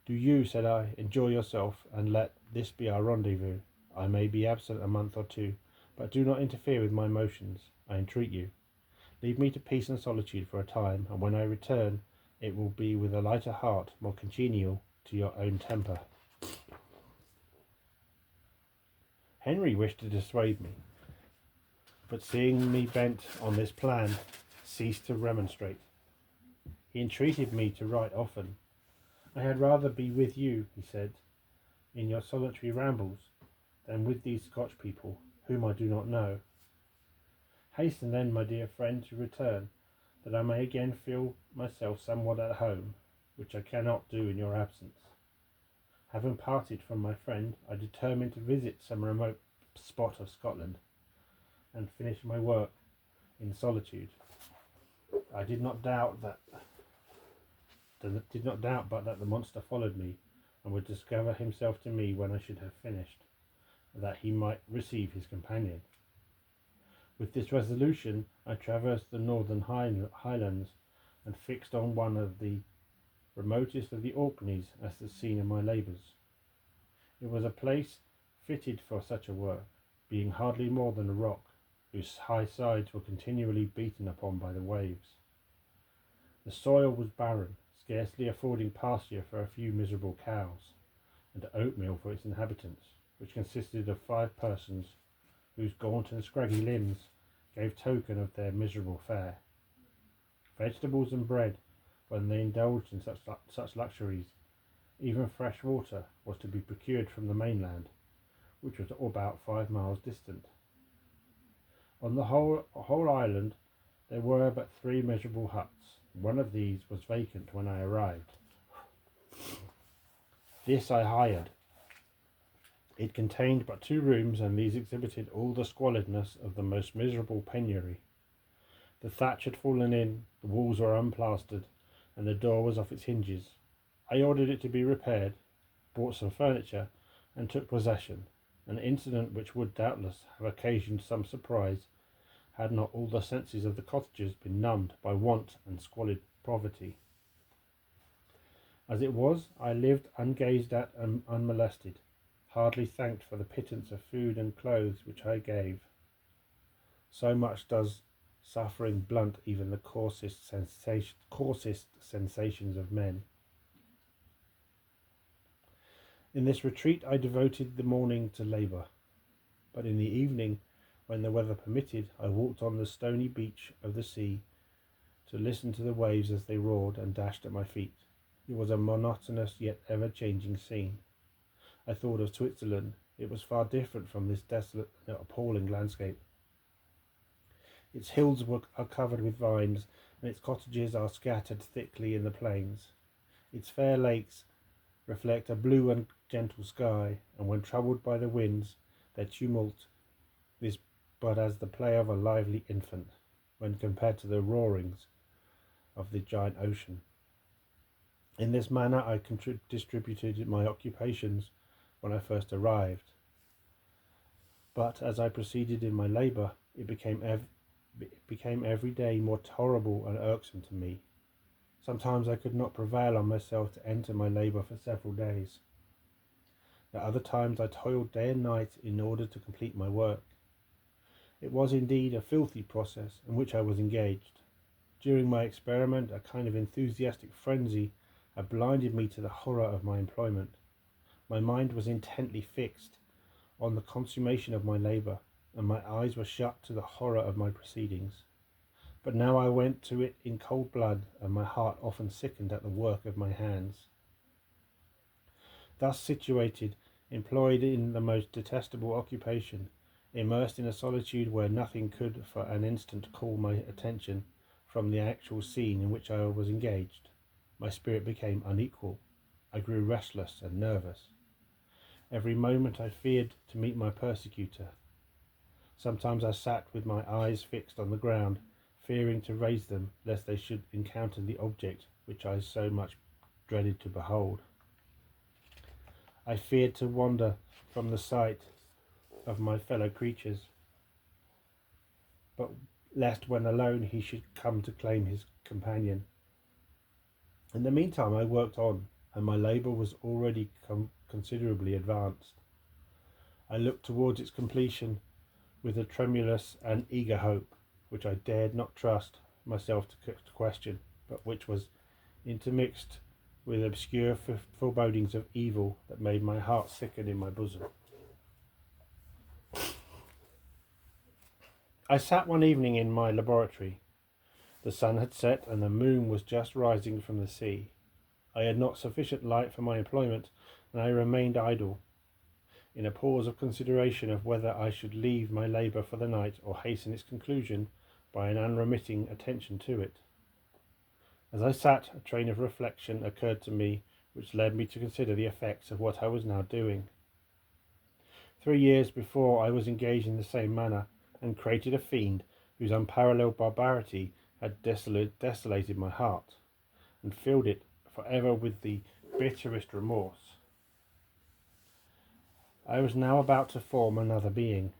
Do you, said I, enjoy yourself, and let this be our rendezvous. I may be absent a month or two, but do not interfere with my motions, I entreat you. Leave me to peace and solitude for a time, and when I return, it will be with a lighter heart, more congenial to your own temper. Henry wished to dissuade me, but seeing me bent on this plan, ceased to remonstrate. He entreated me to write often. I had rather be with you, he said, in your solitary rambles, than with these Scotch people, whom I do not know. Hasten then, my dear friend, to return, that I may again feel myself somewhat at home, which I cannot do in your absence. Having parted from my friend, I determined to visit some remote spot of Scotland and finish my work in solitude. I did not doubt but that the monster followed me and would discover himself to me when I should have finished, that he might receive his companion. With this resolution, I traversed the northern highlands and fixed on one of the remotest of the Orkneys as the scene of my labours. It was a place fitted for such a work, being hardly more than a rock, whose high sides were continually beaten upon by the waves. The soil was barren, scarcely affording pasture for a few miserable cows, and oatmeal for its inhabitants, which consisted of 5 persons, whose gaunt and scraggy limbs gave token of their miserable fare. Vegetables and bread, when they indulged in such luxuries, even fresh water, was to be procured from the mainland, which was about 5 miles distant. On the whole island there were but 3 miserable huts. One of these was vacant when I arrived. This I hired. It contained but 2 rooms, and these exhibited all the squalidness of the most miserable penury. The thatch had fallen in, the walls were unplastered, and the door was off its hinges. I ordered it to be repaired, bought some furniture, and took possession, an incident which would doubtless have occasioned some surprise had not all the senses of the cottagers been numbed by want and squalid poverty. As it was, I lived ungazed at and unmolested, hardly thanked for the pittance of food and clothes which I gave. So much does suffering blunt even the coarsest sensations of men. In this retreat I devoted the morning to labour, but in the evening, when the weather permitted, I walked on the stony beach of the sea to listen to the waves as they roared and dashed at my feet. It was a monotonous yet ever-changing scene. I thought of Switzerland. It was far different from this desolate and appalling landscape. Its hills are covered with vines, and its cottages are scattered thickly in the plains. Its fair lakes reflect a blue and gentle sky, and when troubled by the winds, their tumult is but as the play of a lively infant, when compared to the roarings of the giant ocean. In this manner I distributed my occupations when I first arrived, but as I proceeded in my labour, it became every day more horrible and irksome to me. Sometimes I could not prevail on myself to enter my labour for several days. At other times I toiled day and night in order to complete my work. It was indeed a filthy process in which I was engaged. During my experiment, a kind of enthusiastic frenzy had blinded me to the horror of my employment. My mind was intently fixed on the consummation of my labour, and my eyes were shut to the horror of my proceedings. But now I went to it in cold blood, and my heart often sickened at the work of my hands. Thus situated, employed in the most detestable occupation, immersed in a solitude where nothing could for an instant call my attention from the actual scene in which I was engaged, my spirit became unequal. I grew restless and nervous. Every moment I feared to meet my persecutor. Sometimes I sat with my eyes fixed on the ground, fearing to raise them lest they should encounter the object which I so much dreaded to behold. I feared to wander from the sight of my fellow creatures, but lest when alone he should come to claim his companion. In the meantime I worked on, and my labour was already considerably advanced. I looked towards its completion with a tremulous and eager hope, which I dared not trust myself to question, but which was intermixed with obscure forebodings of evil that made my heart sicken in my bosom. I sat one evening in my laboratory. The sun had set and the moon was just rising from the sea. I had not sufficient light for my employment, and I remained idle, in a pause of consideration of whether I should leave my labour for the night or hasten its conclusion by an unremitting attention to it. As I sat, a train of reflection occurred to me which led me to consider the effects of what I was now doing. 3 years before I was engaged in the same manner, and created a fiend whose unparalleled barbarity had desolated my heart, and filled it for ever with the bitterest remorse. I was now about to form another being,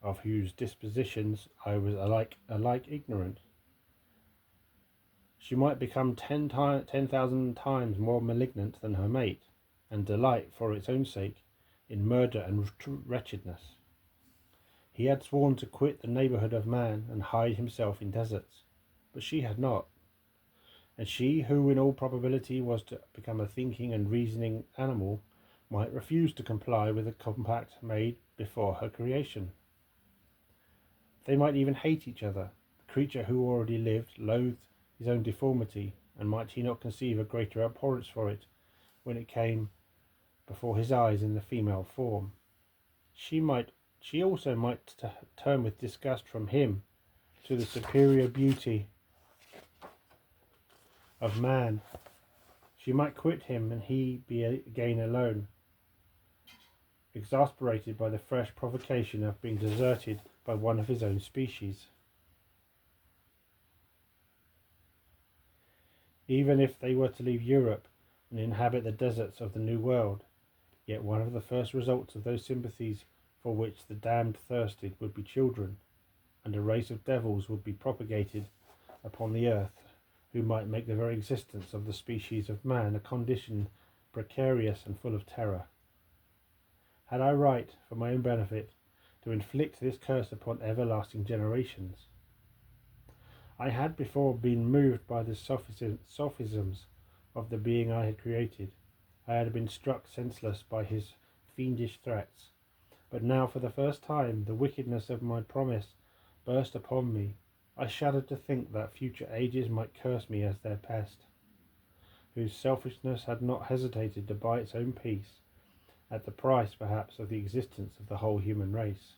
of whose dispositions I was alike ignorant. She might become 10,000 times more malignant than her mate, and delight, for its own sake, in murder and wretchedness. He had sworn to quit the neighbourhood of man and hide himself in deserts, but she had not. And she, who in all probability was to become a thinking and reasoning animal, might refuse to comply with the compact made before her creation. They might even hate each other. The creature who already lived loathed his own deformity, and might he not conceive a greater abhorrence for it when it came before his eyes in the female form? She also might turn with disgust from him to the superior beauty of man. She might quit him and he be again alone, exasperated by the fresh provocation of being deserted by one of his own species. Even if they were to leave Europe and inhabit the deserts of the New World, yet one of the first results of those sympathies for which the damned thirsted would be children, and a race of devils would be propagated upon the earth, who might make the very existence of the species of man a condition precarious and full of terror. Had I right, for my own benefit, to inflict this curse upon everlasting generations? I had before been moved by the sophisms of the being I had created. I had been struck senseless by his fiendish threats. But now, for the first time, the wickedness of my promise burst upon me. I shuddered to think that future ages might curse me as their pest, whose selfishness had not hesitated to buy its own peace, at the price, perhaps, of the existence of the whole human race.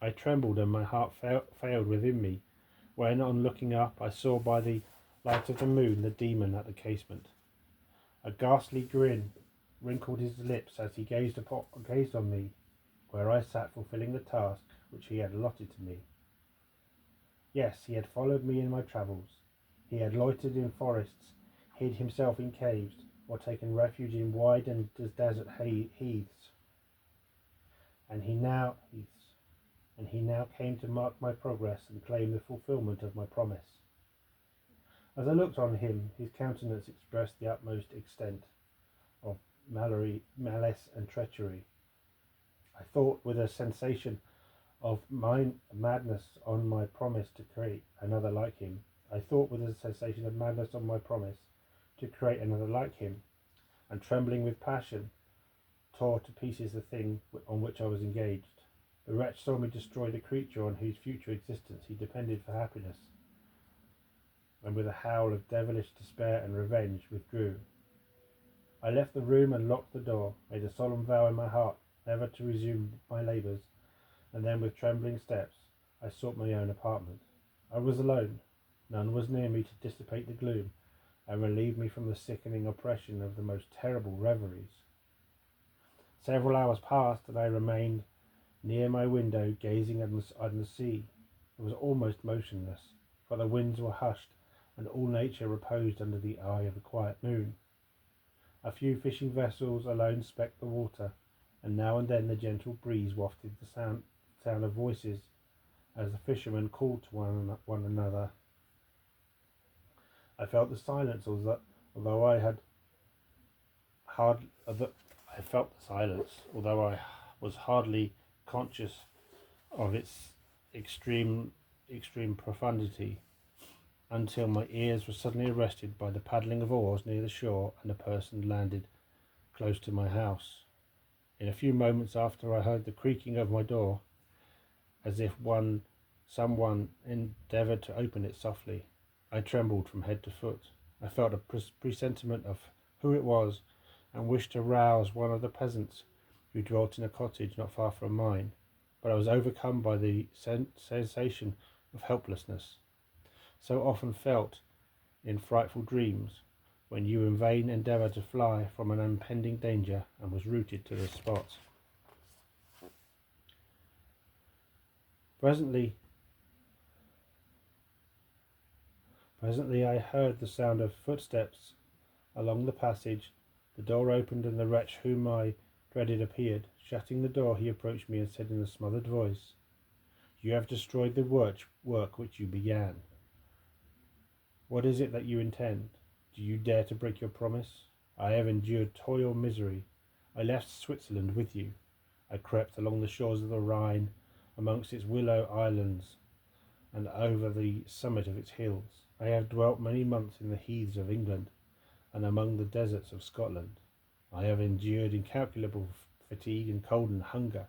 I trembled, and my heart failed within me, when, on looking up, I saw by the light of the moon the demon at the casement. A ghastly grin wrinkled his lips as he gazed on me, where I sat fulfilling the task which he had allotted to me. Yes, he had followed me in my travels. He had loitered in forests, hid himself in caves, or taken refuge in wide and desert heaths. And he now came to mark my progress and claim the fulfilment of my promise. As I looked on him, his countenance expressed the utmost extent of malice and treachery. I thought with a sensation of madness on my promise to create another like him. And trembling with passion, tore to pieces the thing on which I was engaged. The wretch saw me destroy the creature on whose future existence he depended for happiness, and with a howl of devilish despair and revenge withdrew. I left the room and locked the door, made a solemn vow in my heart never to resume my labours, and then with trembling steps I sought my own apartment. I was alone. None was near me to dissipate the gloom and relieve me from the sickening oppression of the most terrible reveries. Several hours passed, and I remained near my window, gazing on the sea. It was almost motionless, for the winds were hushed, and all nature reposed under the eye of the quiet moon. A few fishing vessels alone specked the water, and now and then the gentle breeze wafted the sound of voices as the fishermen called to one another. I felt the silence, although I was hardly conscious of its extreme profundity, until my ears were suddenly arrested by the paddling of oars near the shore, and a person landed close to my house. In a few moments after, I heard the creaking of my door, as if someone endeavoured to open it softly. I trembled from head to foot. I felt a presentiment of who it was, and wished to rouse one of the peasants who dwelt in a cottage not far from mine, but I was overcome by the sensation of helplessness, so often felt in frightful dreams, when you in vain endeavour to fly from an impending danger, and was rooted to the spot. Presently I heard the sound of footsteps along the passage. The door opened, and the wretch whom I dreaded appeared. Shutting the door, he approached me and said in a smothered voice, "You have destroyed the work which you began. What is it that you intend? Do you dare to break your promise? I have endured toil and misery. I left Switzerland with you. I crept along the shores of the Rhine, amongst its willow islands, and over the summit of its hills. I have dwelt many months in the heaths of England, and among the deserts of Scotland. I have endured incalculable fatigue and cold and hunger.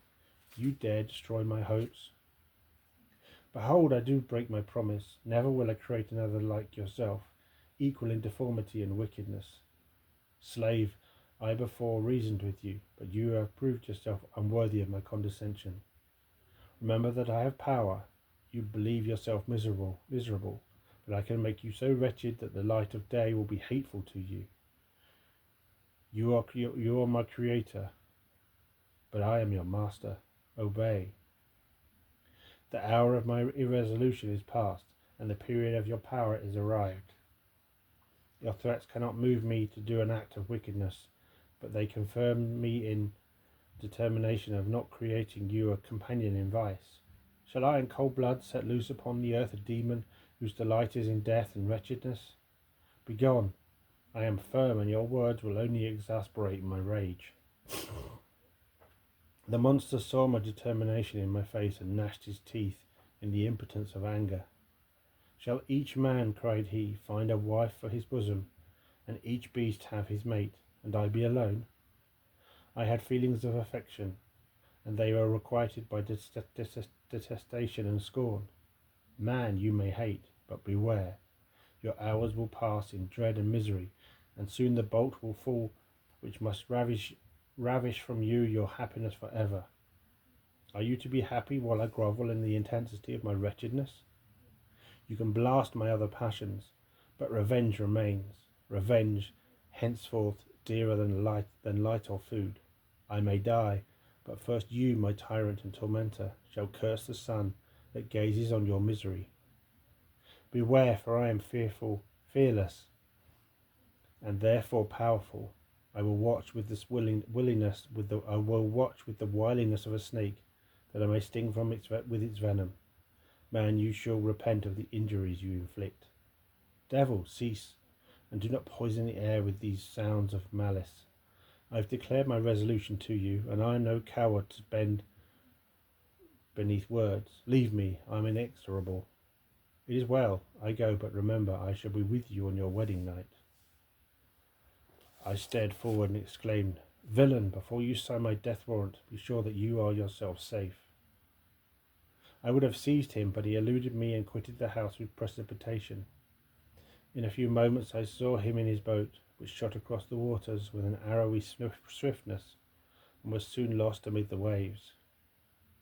Do you dare destroy my hopes? Behold, I do break my promise. Never will I create another like yourself, equal in deformity and wickedness. Slave, I before reasoned with you, but you have proved yourself unworthy of my condescension. Remember that I have power. You believe yourself miserable, but I can make you so wretched that the light of day will be hateful to you. You are my creator, but I am your master. Obey. The hour of my irresolution is past, and the period of your power is arrived. Your threats cannot move me to do an act of wickedness, but they confirm me in determination of not creating you a companion in vice. Shall I in cold blood set loose upon the earth a demon whose delight is in death and wretchedness? Begone! I am firm, and your words will only exasperate my rage. The monster saw my determination in my face and gnashed his teeth in the impotence of anger. Shall each man, cried he, find a wife for his bosom, and each beast have his mate, and I be alone? I had feelings of affection, and they were requited by detestation and scorn. Man you may hate, but beware. Your hours will pass in dread and misery, and soon the bolt will fall which must ravish from you your happiness for ever. Are you to be happy while I grovel in the intensity of my wretchedness? You can blast my other passions, but revenge remains. Revenge, henceforth dearer than light or food. I may die, but first you, my tyrant and tormentor, shall curse the sun that gazes on your misery. Beware, for I am fearless, and therefore powerful. I will watch with this wiliness of a snake, that I may sting with its venom. Man, you shall repent of the injuries you inflict. Devil, cease, and do not poison the air with these sounds of malice. I have declared my resolution to you, and I am no coward to bend beneath words. Leave me, I am inexorable. It is well, I go, but remember, I shall be with you on your wedding night. I stared forward and exclaimed, Villain, before you sign my death warrant, be sure that you are yourself safe. I would have seized him, but he eluded me and quitted the house with precipitation. In a few moments I saw him in his boat, which shot across the waters with an arrowy swiftness, and was soon lost amid the waves.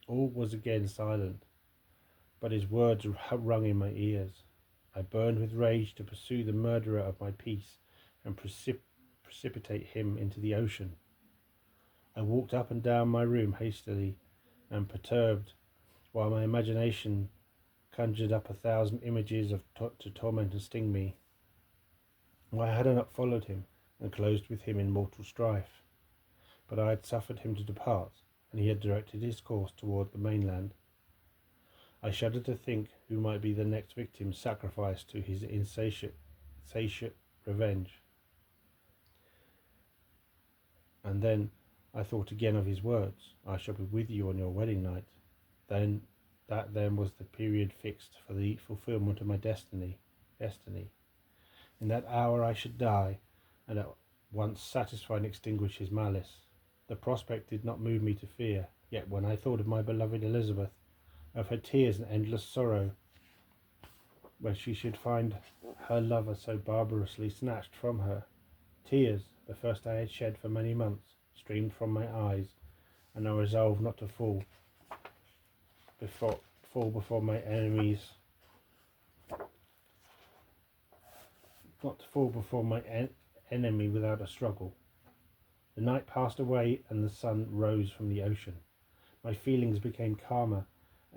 All was again silent, but his words rung in my ears. I burned with rage to pursue the murderer of my peace and precipitate him into the ocean. I walked up and down my room hastily and perturbed, while my imagination conjured up 1,000 images to torment and sting me. Why had I not followed him and closed with him in mortal strife? But I had suffered him to depart, and he had directed his course toward the mainland. I shuddered to think who might be the next victim sacrificed to his insatiate revenge. And then I thought again of his words, I shall be with you on your wedding night. That was the period fixed for the fulfillment of my destiny. In that hour I should die, and at once satisfy and extinguish his malice. The prospect did not move me to fear, yet when I thought of my beloved Elizabeth, of her tears and endless sorrow, when she should find her lover so barbarously snatched from her, tears, the first I had shed for many months, streamed from my eyes, and I resolved not to fall before my enemies not to fall before my enemy without a struggle. The night passed away and the sun rose from the ocean. My feelings became calmer,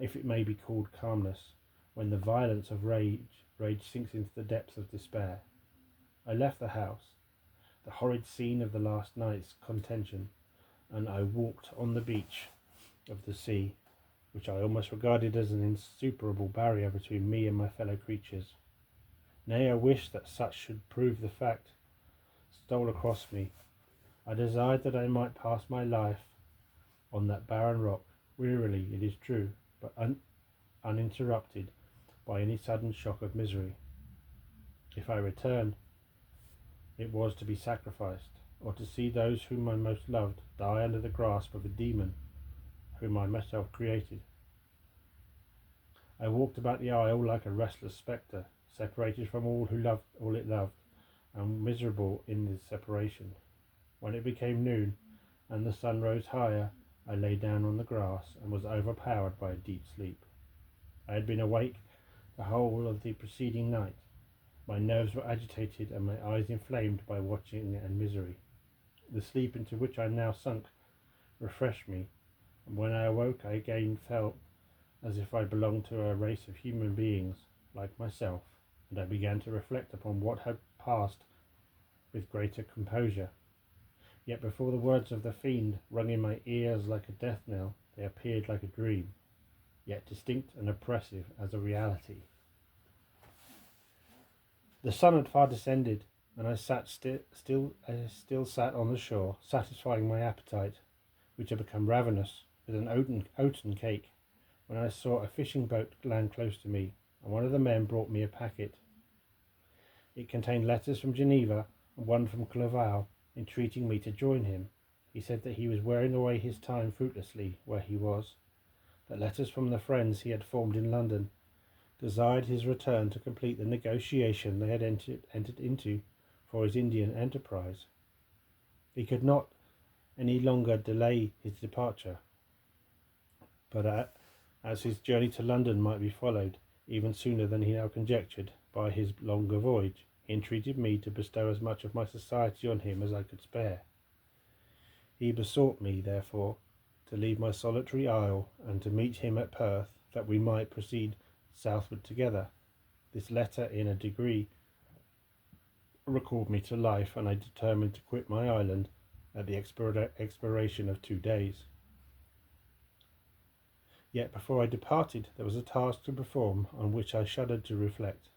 if it may be called calmness, when the violence of rage sinks into the depths of despair. I left the house, the horrid scene of the last night's contention, and I walked on the beach of the sea, which I almost regarded as an insuperable barrier between me and my fellow creatures. Nay, I wished that such should prove the fact stole across me. I desired that I might pass my life on that barren rock, wearily, it is true, but uninterrupted by any sudden shock of misery. If I returned, it was to be sacrificed, or to see those whom I most loved die under the grasp of a demon whom I myself created. I walked about the isle like a restless spectre, separated from all who loved all it loved, and miserable in this separation. When it became noon, and the sun rose higher, I lay down on the grass, and was overpowered by a deep sleep. I had been awake the whole of the preceding night. My nerves were agitated, and my eyes inflamed by watching and misery. The sleep into which I now sunk refreshed me, and when I awoke I again felt as if I belonged to a race of human beings like myself, and I began to reflect upon what had passed with greater composure. Yet before the words of the fiend rung in my ears like a death knell, they appeared like a dream, yet distinct and oppressive as a reality. The sun had far descended, and I still sat on the shore, satisfying my appetite, which had become ravenous, with an oaten cake, when I saw a fishing boat land close to me, and one of the men brought me a packet. It contained letters from Geneva and one from Clerval, entreating me to join him. He said that he was wearing away his time fruitlessly where he was, that letters from the friends he had formed in London desired his return to complete the negotiation they had entered into for his Indian enterprise. He could not any longer delay his departure, but as his journey to London might be followed, even sooner than he now conjectured, by his longer voyage, he entreated me to bestow as much of my society on him as I could spare. He besought me, therefore, to leave my solitary isle, and to meet him at Perth, that we might proceed southward together. This letter, in a degree, recalled me to life, and I determined to quit my island at the expiration of 2 days. Yet before I departed, there was a task to perform on which I shuddered to reflect.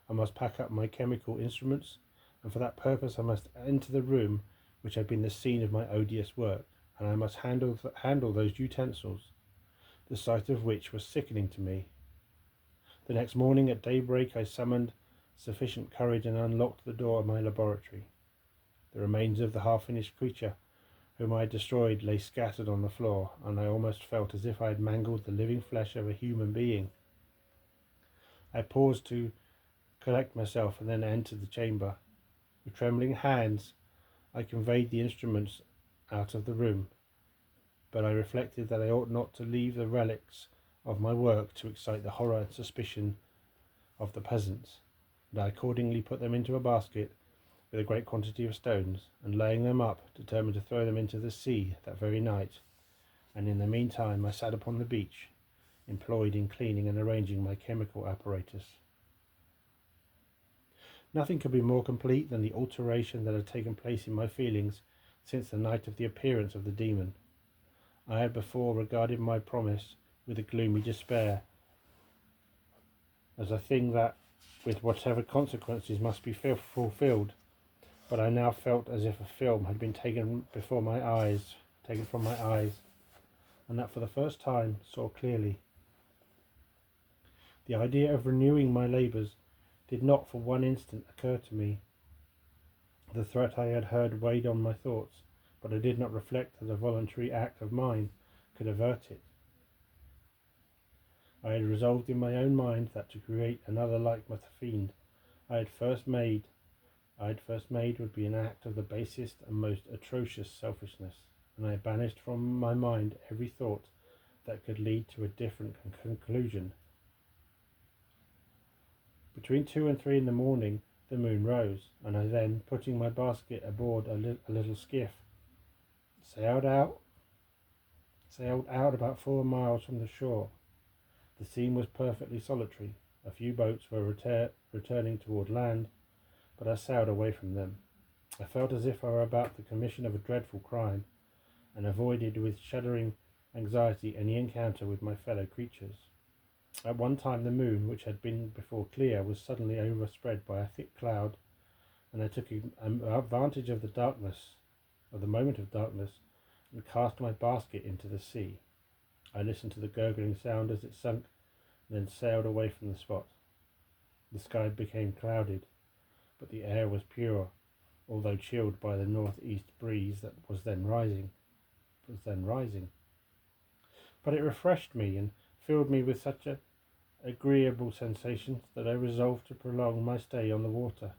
I must pack up my chemical instruments, and for that purpose I must enter the room which had been the scene of my odious work, and I must handle those utensils, the sight of which was sickening to me. The next morning at daybreak I summoned sufficient courage and unlocked the door of my laboratory. The remains of the half-finished creature whom I had destroyed lay scattered on the floor, and I almost felt as if I had mangled the living flesh of a human being. I paused to collect myself, and then entered the chamber. With trembling hands I conveyed the instruments out of the room, but I reflected that I ought not to leave the relics of my work to excite the horror and suspicion of the peasants, and I accordingly put them into a basket with a great quantity of stones, and laying them up, determined to throw them into the sea that very night, and in the meantime I sat upon the beach, employed in cleaning and arranging my chemical apparatus. Nothing could be more complete than the alteration that had taken place in my feelings since the night of the appearance of the demon. I had before regarded my promise with a gloomy despair, as a thing that, with whatever consequences, must be fulfilled, but I now felt as if a film had been taken from my eyes, and that for the first time saw clearly. The idea of renewing my labours did not for one instant occur to me. The threat I had heard weighed on my thoughts, but I did not reflect that a voluntary act of mine could avert it. I had resolved in my own mind that to create another like the fiend I had first made would be an act of the basest and most atrocious selfishness, and I banished from my mind every thought that could lead to a different conclusion. Between 2 and 3 in the morning, The moon rose, and I then, putting my basket aboard a little skiff, sailed out about 4 miles from the shore. The scene was perfectly solitary. A few boats were returning toward land, but I sailed away from them. I felt as if I were about the commission of a dreadful crime, and avoided with shuddering anxiety any encounter with my fellow creatures. At one time the moon, which had been before clear, was suddenly overspread by a thick cloud, and I took advantage of the moment of darkness, and cast my basket into the sea. I listened to the gurgling sound as it sunk, and then sailed away from the spot. The sky became clouded, but the air was pure, although chilled by the northeast breeze that was then rising. But it refreshed me and filled me with such agreeable sensations that I resolved to prolong my stay on the water,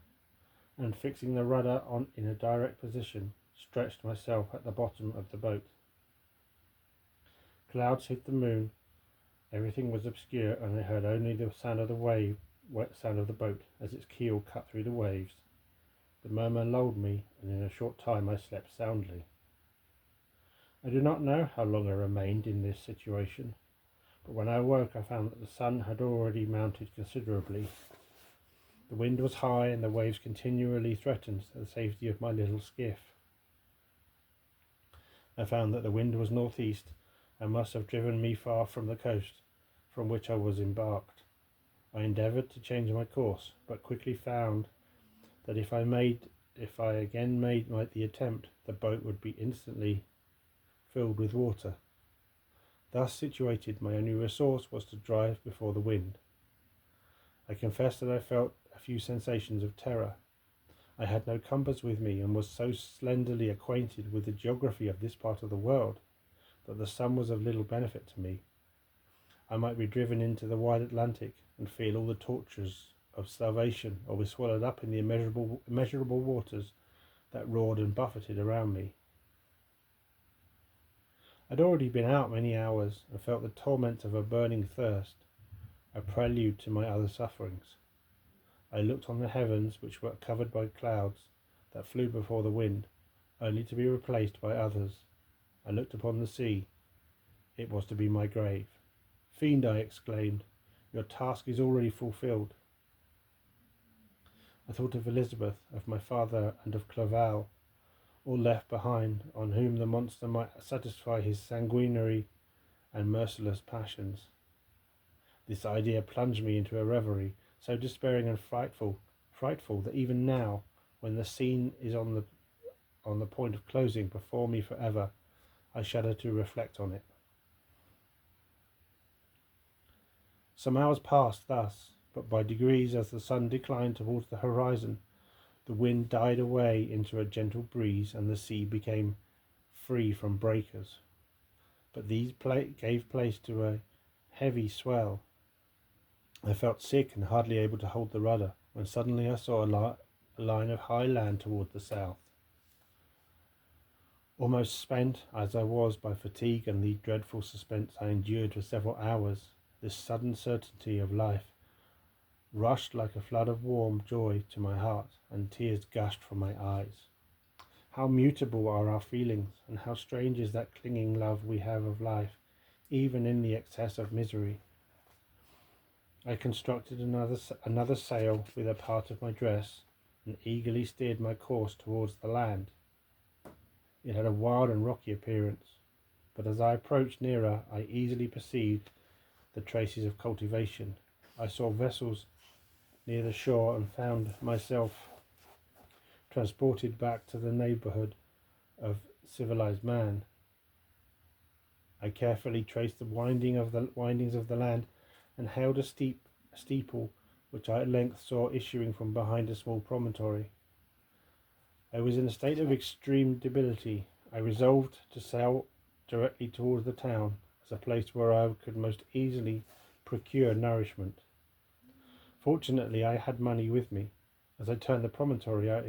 and fixing the rudder in a direct position, stretched myself at the bottom of the boat. Clouds hid the moon, everything was obscure, and I heard only the sound of the boat as its keel cut through the waves. The murmur lulled me, and in a short time I slept soundly. I do not know how long I remained in this situation, but when I awoke I found that the sun had already mounted considerably. The wind was high, and the waves continually threatened the safety of my little skiff. I found that the wind was northeast, and must have driven me far from the coast from which I was embarked. I endeavoured to change my course, but quickly found that if I again made the attempt, the boat would be instantly filled with water. Thus situated, my only resource was to drive before the wind. I confess that I felt a few sensations of terror. I had no compass with me, and was so slenderly acquainted with the geography of this part of the world that the sun was of little benefit to me. I might be driven into the wide Atlantic and feel all the tortures of starvation, or be swallowed up in the immeasurable waters that roared and buffeted around me. I'd already been out many hours, and felt the torment of a burning thirst, a prelude to my other sufferings. I looked on the heavens, which were covered by clouds that flew before the wind, only to be replaced by others. I looked upon the sea. It was to be my grave. "Fiend," I exclaimed, "your task is already fulfilled." I thought of Elizabeth, of my father, and of Clerval, all left behind, on whom the monster might satisfy his sanguinary and merciless passions. This idea plunged me into a reverie, so despairing and frightful that even now, when the scene is on the point of closing before me forever, I shudder to reflect on it. Some hours passed thus, but by degrees, as the sun declined towards the horizon, the wind died away into a gentle breeze, and the sea became free from breakers. But these gave place to a heavy swell. I felt sick and hardly able to hold the rudder, when suddenly I saw a line of high land toward the south. Almost spent as I was by fatigue and the dreadful suspense I endured for several hours, this sudden certainty of life rushed like a flood of warm joy to my heart, and tears gushed from my eyes. How mutable are our feelings, and how strange is that clinging love we have of life, even in the excess of misery. I constructed another sail with a part of my dress, and eagerly steered my course towards the land. It had a wild and rocky appearance, but as I approached nearer, I easily perceived the traces of cultivation. I saw vessels near the shore, and found myself transported back to the neighbourhood of civilized man. I carefully traced the windings of the land, and hailed a steeple which I at length saw issuing from behind a small promontory. I was in a state of extreme debility. I resolved to sail directly towards the town, as a place where I could most easily procure nourishment. Fortunately, I had money with me. As I turned the promontory, I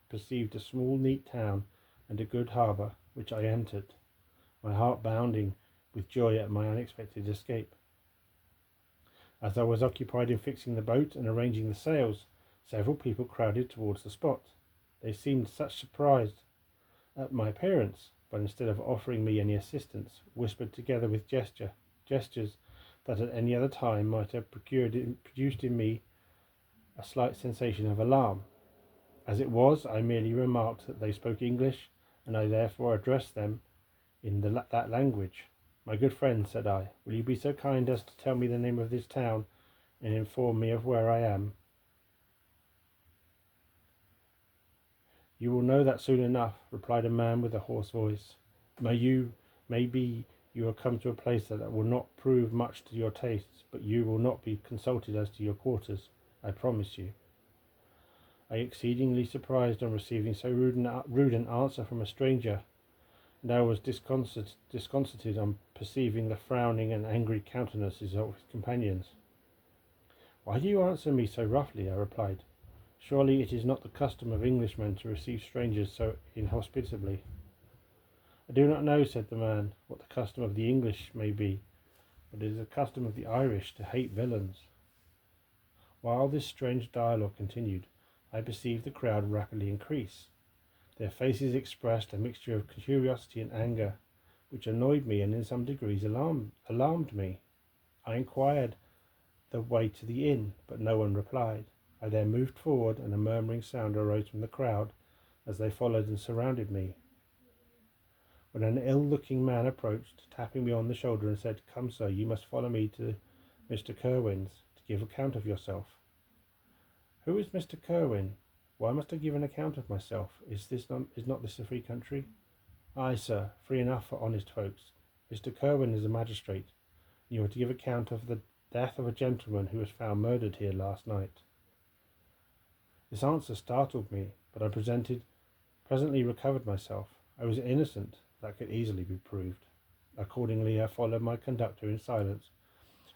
perceived a small, neat town and a good harbour, which I entered, my heart bounding with joy at my unexpected escape. As I was occupied in fixing the boat and arranging the sails, Several people crowded towards the spot. They seemed such surprised at my appearance, but instead of offering me any assistance, whispered together with gestures that at any other time might have produced in me a slight sensation of alarm. As it was, I merely remarked that they spoke English, and I therefore addressed them in that language. "My good friend," said I, "will you be so kind as to tell me the name of this town and inform me of where I am?" "You will know that soon enough," replied a man with a hoarse voice. Maybe you will come to a place that will not prove much to your tastes, but you will not be consulted as to your quarters, I promise you." I exceedingly surprised on receiving so rude an answer from a stranger, and I was disconcerted on perceiving the frowning and angry countenances of his companions. "Why do you answer me so roughly?" I replied. "Surely it is not the custom of Englishmen to receive strangers so inhospitably." "I do not know," said the man, "what the custom of the English may be, but it is the custom of the Irish to hate villains." While this strange dialogue continued, I perceived the crowd rapidly increase. Their faces expressed a mixture of curiosity and anger, which annoyed me and in some degree alarmed me. I inquired the way to the inn, but no one replied. I then moved forward, and a murmuring sound arose from the crowd as they followed and surrounded me, when an ill-looking man approached, tapping me on the shoulder, and said, "Come, sir, you must follow me to Mr. Kerwin's to give account of yourself." "Who is Mr. Kerwin? Why must I give an account of myself? Is not this a free country?" "Aye, sir, free enough for honest folks. Mr. Kerwin is a magistrate, and you are to give account of the death of a gentleman who was found murdered here last night." This answer startled me, but I presently recovered myself. I was innocent, that could easily be proved. Accordingly, I followed my conductor in silence,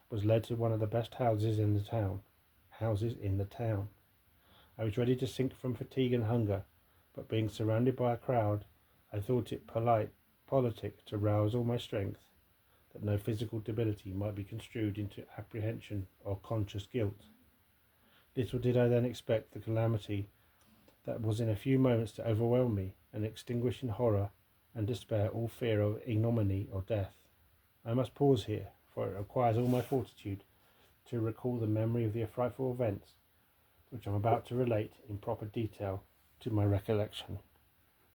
was led to one of the best houses in the town. I was ready to sink from fatigue and hunger, but being surrounded by a crowd, I thought it politic to rouse all my strength, that no physical debility might be construed into apprehension or conscious guilt. Little did I then expect the calamity that was in a few moments to overwhelm me, and extinguish in horror and despair all fear of ignominy or death. I must pause here, for it requires all my fortitude to recall the memory of the frightful events which I am about to relate in proper detail to my recollection.